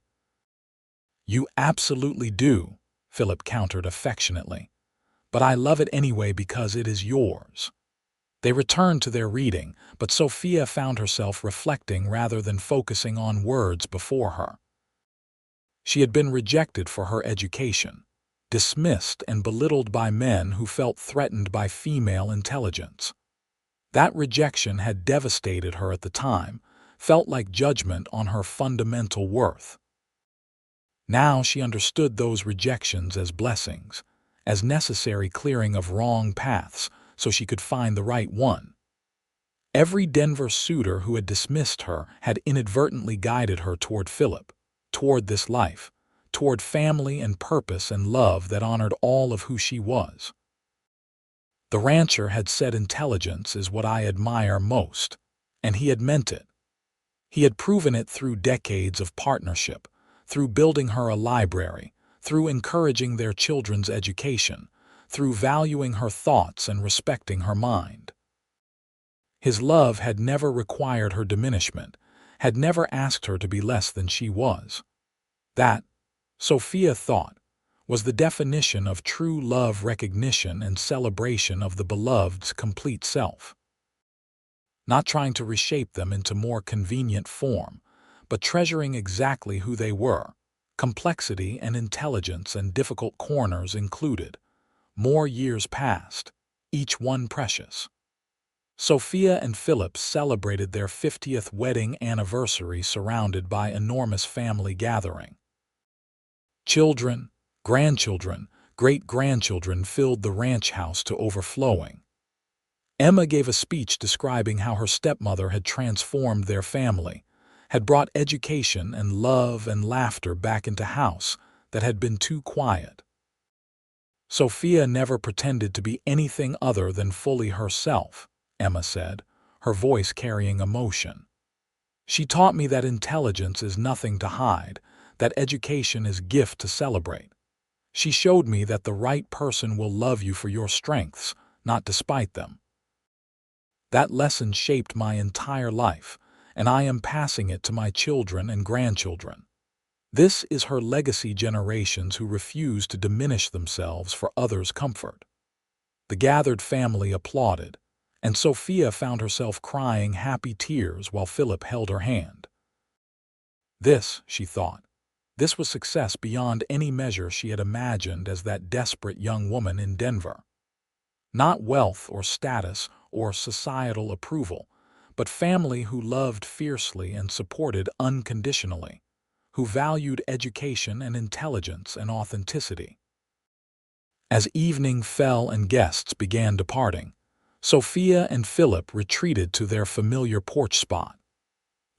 "You absolutely do," Philip countered affectionately. "But I love it anyway because it is yours." They returned to their reading, but Sophia found herself reflecting rather than focusing on words before her. She had been rejected for her education, dismissed and belittled by men who felt threatened by female intelligence. That rejection had devastated her at the time, felt like judgment on her fundamental worth. Now she understood those rejections as blessings, as necessary clearing of wrong paths so she could find the right one. Every Denver suitor who had dismissed her had inadvertently guided her toward Philip, toward this life, toward family and purpose and love that honored all of who she was. The rancher had said intelligence is what I admire most, and he had meant it. He had proven it through decades of partnership, through building her a library, through encouraging their children's education, through valuing her thoughts and respecting her mind. His love had never required her diminishment, had never asked her to be less than she was. That, Sophia thought, was the definition of true love: recognition and celebration of the beloved's complete self. Not trying to reshape them into more convenient form, but treasuring exactly who they were, complexity and intelligence and difficult corners included. More years passed. each one precious. Sophia and Philip celebrated their 50th wedding anniversary surrounded by enormous family gathering. Children, grandchildren, great-grandchildren filled the ranch house to overflowing. Emma gave a speech describing how her stepmother had transformed their family, had brought education and love and laughter back into house that had been too quiet. Sophia never pretended to be anything other than fully herself, Emma said, her voice carrying emotion. She taught me that intelligence is nothing to hide, that education is a gift to celebrate. She showed me that the right person will love you for your strengths, not despite them. That lesson shaped my entire life, and I am passing it to my children and grandchildren. This is her legacy, generations who refuse to diminish themselves for others' comfort. The gathered family applauded, and Sophia found herself crying happy tears while Philip held her hand. This, she thought, this was success beyond any measure she had imagined as that desperate young woman in Denver. Not wealth or status or societal approval, but family who loved fiercely and supported unconditionally, who valued education and intelligence and authenticity. As evening fell and guests began departing, Sophia and Philip retreated to their familiar porch spot.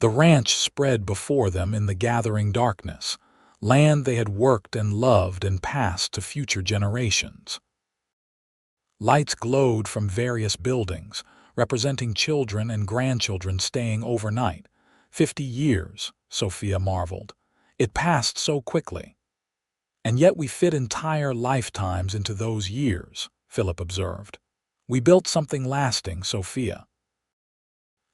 The ranch spread before them in the gathering darkness, land they had worked and loved and passed to future generations. Lights glowed from various buildings, representing children and grandchildren staying overnight. 50 years, Sophia marveled. It passed so quickly. And yet we fit entire lifetimes into those years, Philip observed. We built something lasting, Sophia.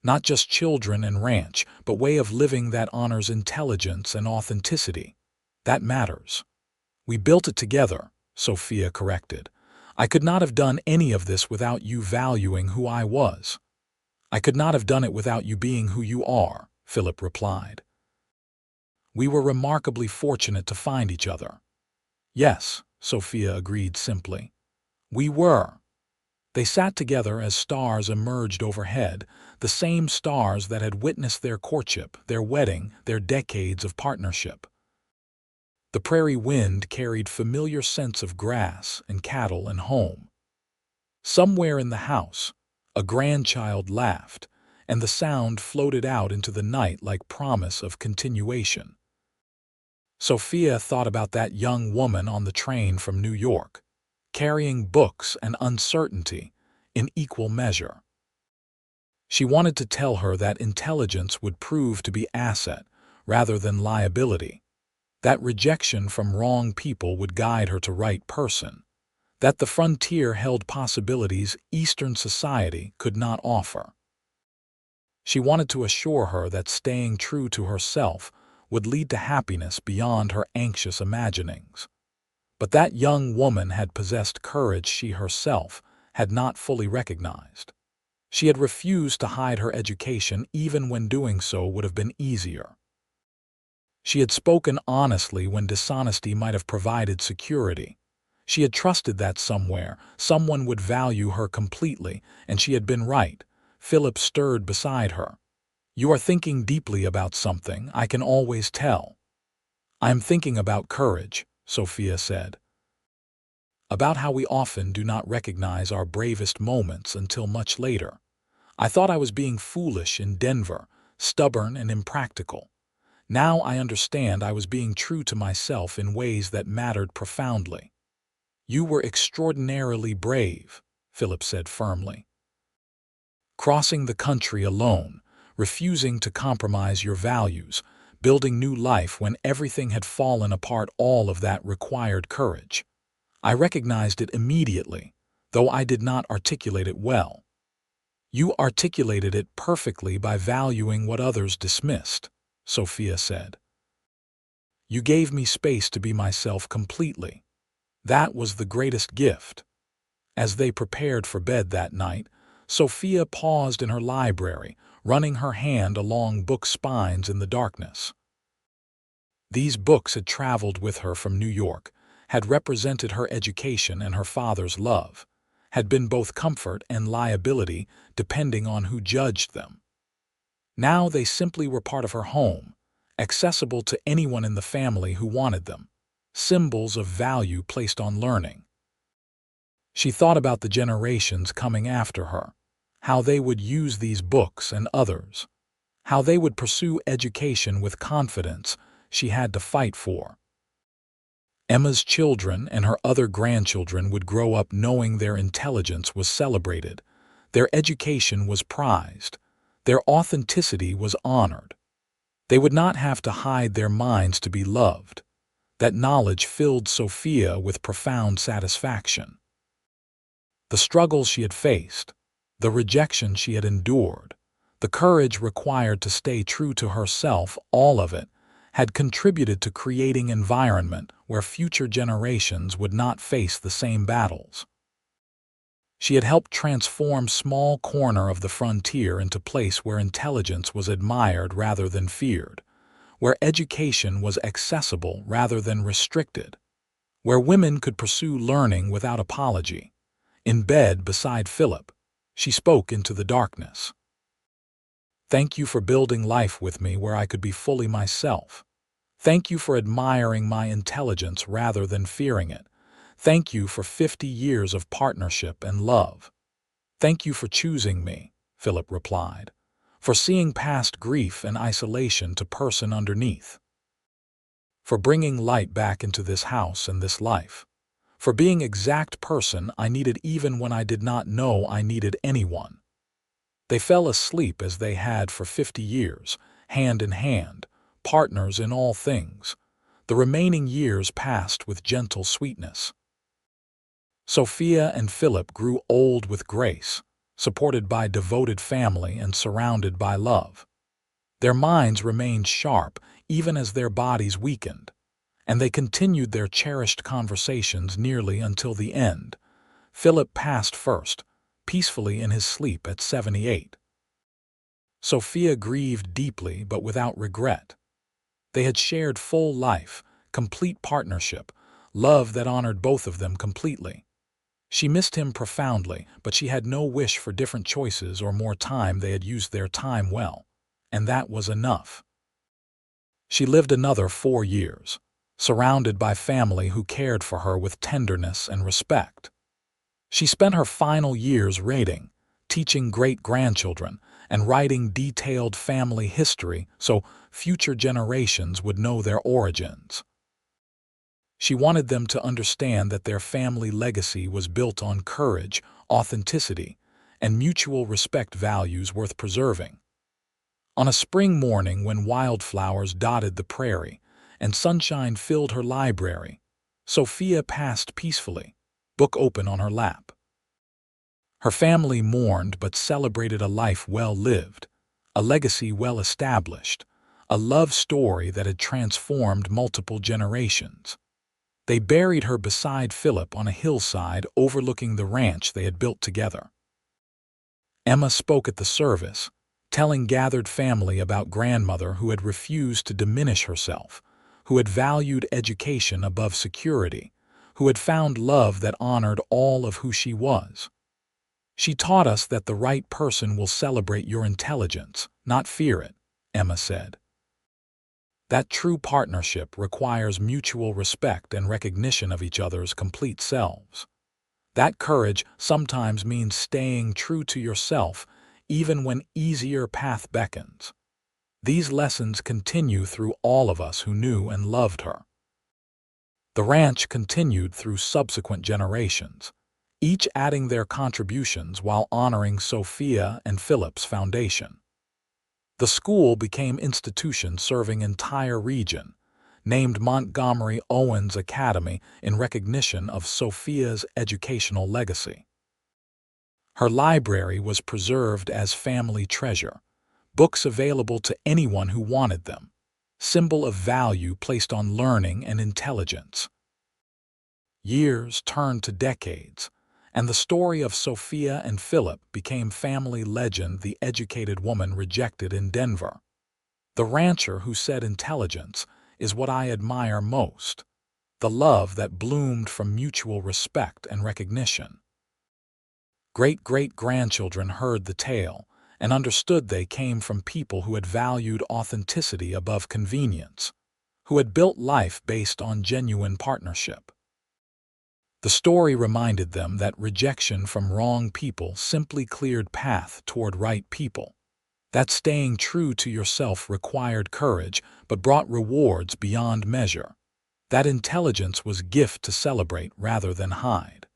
Not just children and ranch, but way of living that honors intelligence and authenticity. That matters. We built it together, Sophia corrected. I could not have done any of this without you valuing who I was. I could not have done it without you being who you are, Philip replied. We were remarkably fortunate to find each other. Yes, Sophia agreed simply. We were. They sat together as stars emerged overhead, the same stars that had witnessed their courtship, their wedding, their decades of partnership. The prairie wind carried familiar scents of grass and cattle and home. Somewhere in the house, a grandchild laughed, and the sound floated out into the night like promise of continuation. Sophia thought about that young woman on the train from New York, carrying books and uncertainty in equal measure. She wanted to tell her that intelligence would prove to be asset rather than liability, that rejection from wrong people would guide her to right person, that the frontier held possibilities Eastern society could not offer. She wanted to assure her that staying true to herself would lead to happiness beyond her anxious imaginings. But that young woman had possessed courage she herself had not fully recognized. She had refused to hide her education even when doing so would have been easier. She had spoken honestly when dishonesty might have provided security. She had trusted that somewhere, someone would value her completely, and she had been right. Philip stirred beside her. You are thinking deeply about something, I can always tell. I am thinking about courage, Sophia said. About how we often do not recognize our bravest moments until much later. I thought I was being foolish in Denver, stubborn and impractical. Now I understand I was being true to myself in ways that mattered profoundly. You were extraordinarily brave, Philip said firmly. Crossing the country alone, refusing to compromise your values, building new life when everything had fallen apart, all of that required courage. I recognized it immediately, though I did not articulate it well. You articulated it perfectly by valuing what others dismissed, Sophia said. You gave me space to be myself completely. That was the greatest gift. As they prepared for bed that night, Sophia paused in her library, running her hand along book spines in the darkness. These books had traveled with her from New York, had represented her education and her father's love, had been both comfort and liability depending on who judged them. Now they simply were part of her home, accessible to anyone in the family who wanted them, symbols of value placed on learning. She thought about the generations coming after her, how they would use these books and others, how they would pursue education with confidence she had to fight for. Emma's children and her other grandchildren would grow up knowing their intelligence was celebrated, their education was prized, their authenticity was honored. They would not have to hide their minds to be loved. That knowledge filled Sophia with profound satisfaction. The struggles she had faced, the rejection she had endured, the courage required to stay true to herself, all of it had contributed to creating an environment where future generations would not face the same battles. She had helped transform small corner of the frontier into a place where intelligence was admired rather than feared, where education was accessible rather than restricted, where women could pursue learning without apology. In bed beside Phillip, she spoke into the darkness. "Thank you for building life with me where I could be fully myself. Thank you for admiring my intelligence rather than fearing it. Thank you for 50 years of partnership and love." "Thank you for choosing me," Phillip replied, "for seeing past grief and isolation to person underneath, for bringing light back into this house and this life, for being exact person I needed even when I did not know I needed anyone." They fell asleep as they had for 50 years, hand in hand, partners in all things. The remaining years passed with gentle sweetness. Sophia and Phillip grew old with grace, supported by devoted family and surrounded by love. Their minds remained sharp even as their bodies weakened, and they continued their cherished conversations nearly until the end. Phillip passed first, peacefully in his sleep at 78. Sophia grieved deeply but without regret. They had shared full life, complete partnership, love that honored both of them completely. She missed him profoundly, but she had no wish for different choices or more time. They had used their time well, and that was enough. She lived another 4 years, surrounded by family who cared for her with tenderness and respect. She spent her final years reading, teaching great-grandchildren, and writing detailed family history so future generations would know their origins. She wanted them to understand that their family legacy was built on courage, authenticity, and mutual respect, values worth preserving. On a spring morning when wildflowers dotted the prairie and sunshine filled her library, Sophia passed peacefully, book open on her lap. Her family mourned but celebrated a life well lived, a legacy well established, a love story that had transformed multiple generations. They buried her beside Phillip on a hillside overlooking the ranch they had built together. Emma spoke at the service, telling gathered family about grandmother who had refused to diminish herself, who had valued education above security, who had found love that honored all of who she was. "She taught us that the right person will celebrate your intelligence, not fear it," Emma said. "That true partnership requires mutual respect and recognition of each other's complete selves. That courage sometimes means staying true to yourself even when easier path beckons." These lessons continue through all of us who knew and loved her. The ranch continued through subsequent generations, each adding their contributions while honoring Sophia and Phillip's foundation. The school became institution serving entire region, named Montgomery Owens Academy in recognition of Sophia's educational legacy. Her library was preserved as family treasure, books available to anyone who wanted them, symbol of value placed on learning and intelligence. Years turned to decades, and the story of Sophia and Phillip became family legend. The educated woman rejected in Denver. The rancher who said intelligence is what I admire most. The love that bloomed from mutual respect and recognition. Great-great-grandchildren heard the tale and understood they came from people who had valued authenticity above convenience, who had built life based on genuine partnership. The story reminded them that rejection from wrong people simply cleared path toward right people, that staying true to yourself required courage but brought rewards beyond measure, that intelligence was a gift to celebrate rather than hide.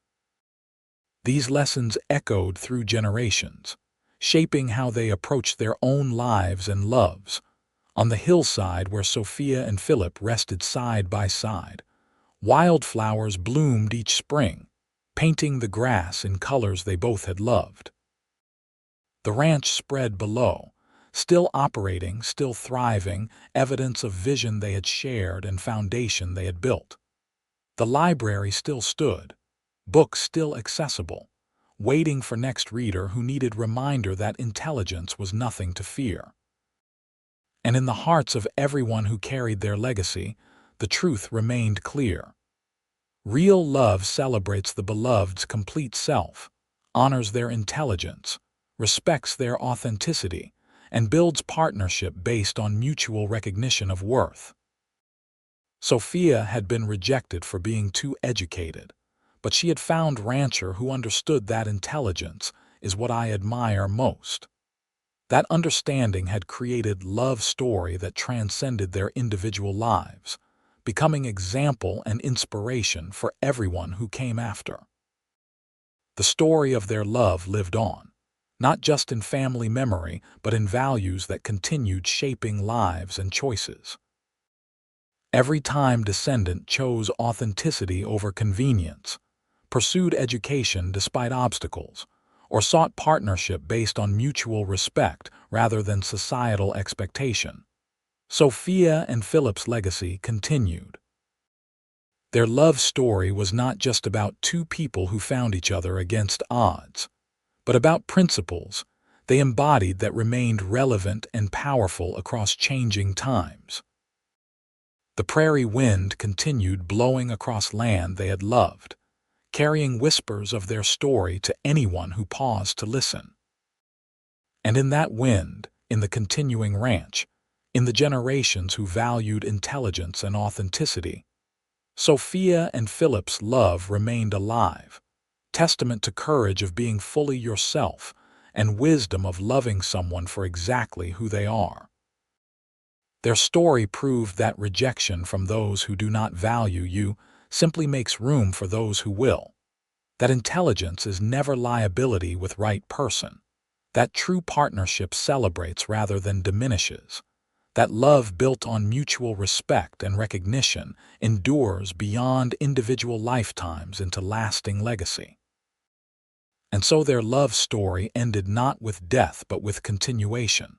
These lessons echoed through generations, shaping how they approached their own lives and loves. On the hillside where Sophia and Philip rested side by side, wildflowers bloomed each spring, painting the grass in colors they both had loved. The ranch spread below, still operating, still thriving, evidence of vision they had shared and foundation they had built. The library still stood, books still accessible, waiting for next reader who needed reminder that intelligence was nothing to fear. And in the hearts of everyone who carried their legacy, the truth remained clear. Real love celebrates the beloved's complete self, honors their intelligence, respects their authenticity, and builds partnership based on mutual recognition of worth. Sophia had been rejected for being too educated, but she had found a rancher who understood that intelligence is what I admire most. That understanding had created a love story that transcended their individual lives, becoming example and inspiration for everyone who came after. The story of their love lived on, not just in family memory, but in values that continued shaping lives and choices. Every time descendant chose authenticity over convenience, pursued education despite obstacles, or sought partnership based on mutual respect rather than societal expectation, Sophia and Philip's legacy continued. Their love story was not just about two people who found each other against odds, but about principles they embodied that remained relevant and powerful across changing times. The prairie wind continued blowing across land they had loved, carrying whispers of their story to anyone who paused to listen. And in that wind, in the continuing ranch, in the generations who valued intelligence and authenticity, Sophia and Philip's love remained alive, testament to courage of being fully yourself and wisdom of loving someone for exactly who they are. Their story proved that rejection from those who do not value you simply makes room for those who will, that intelligence is never liability with right person, that true partnership celebrates rather than diminishes, that love built on mutual respect and recognition endures beyond individual lifetimes into lasting legacy. And so their love story ended not with death but with continuation,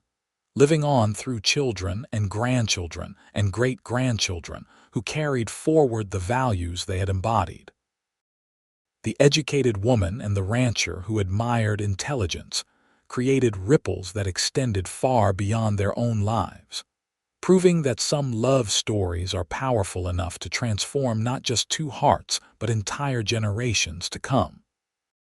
living on through children and grandchildren and great-grandchildren who carried forward the values they had embodied. The educated woman and the rancher who admired intelligence created ripples that extended far beyond their own lives, proving that some love stories are powerful enough to transform not just two hearts but entire generations to come.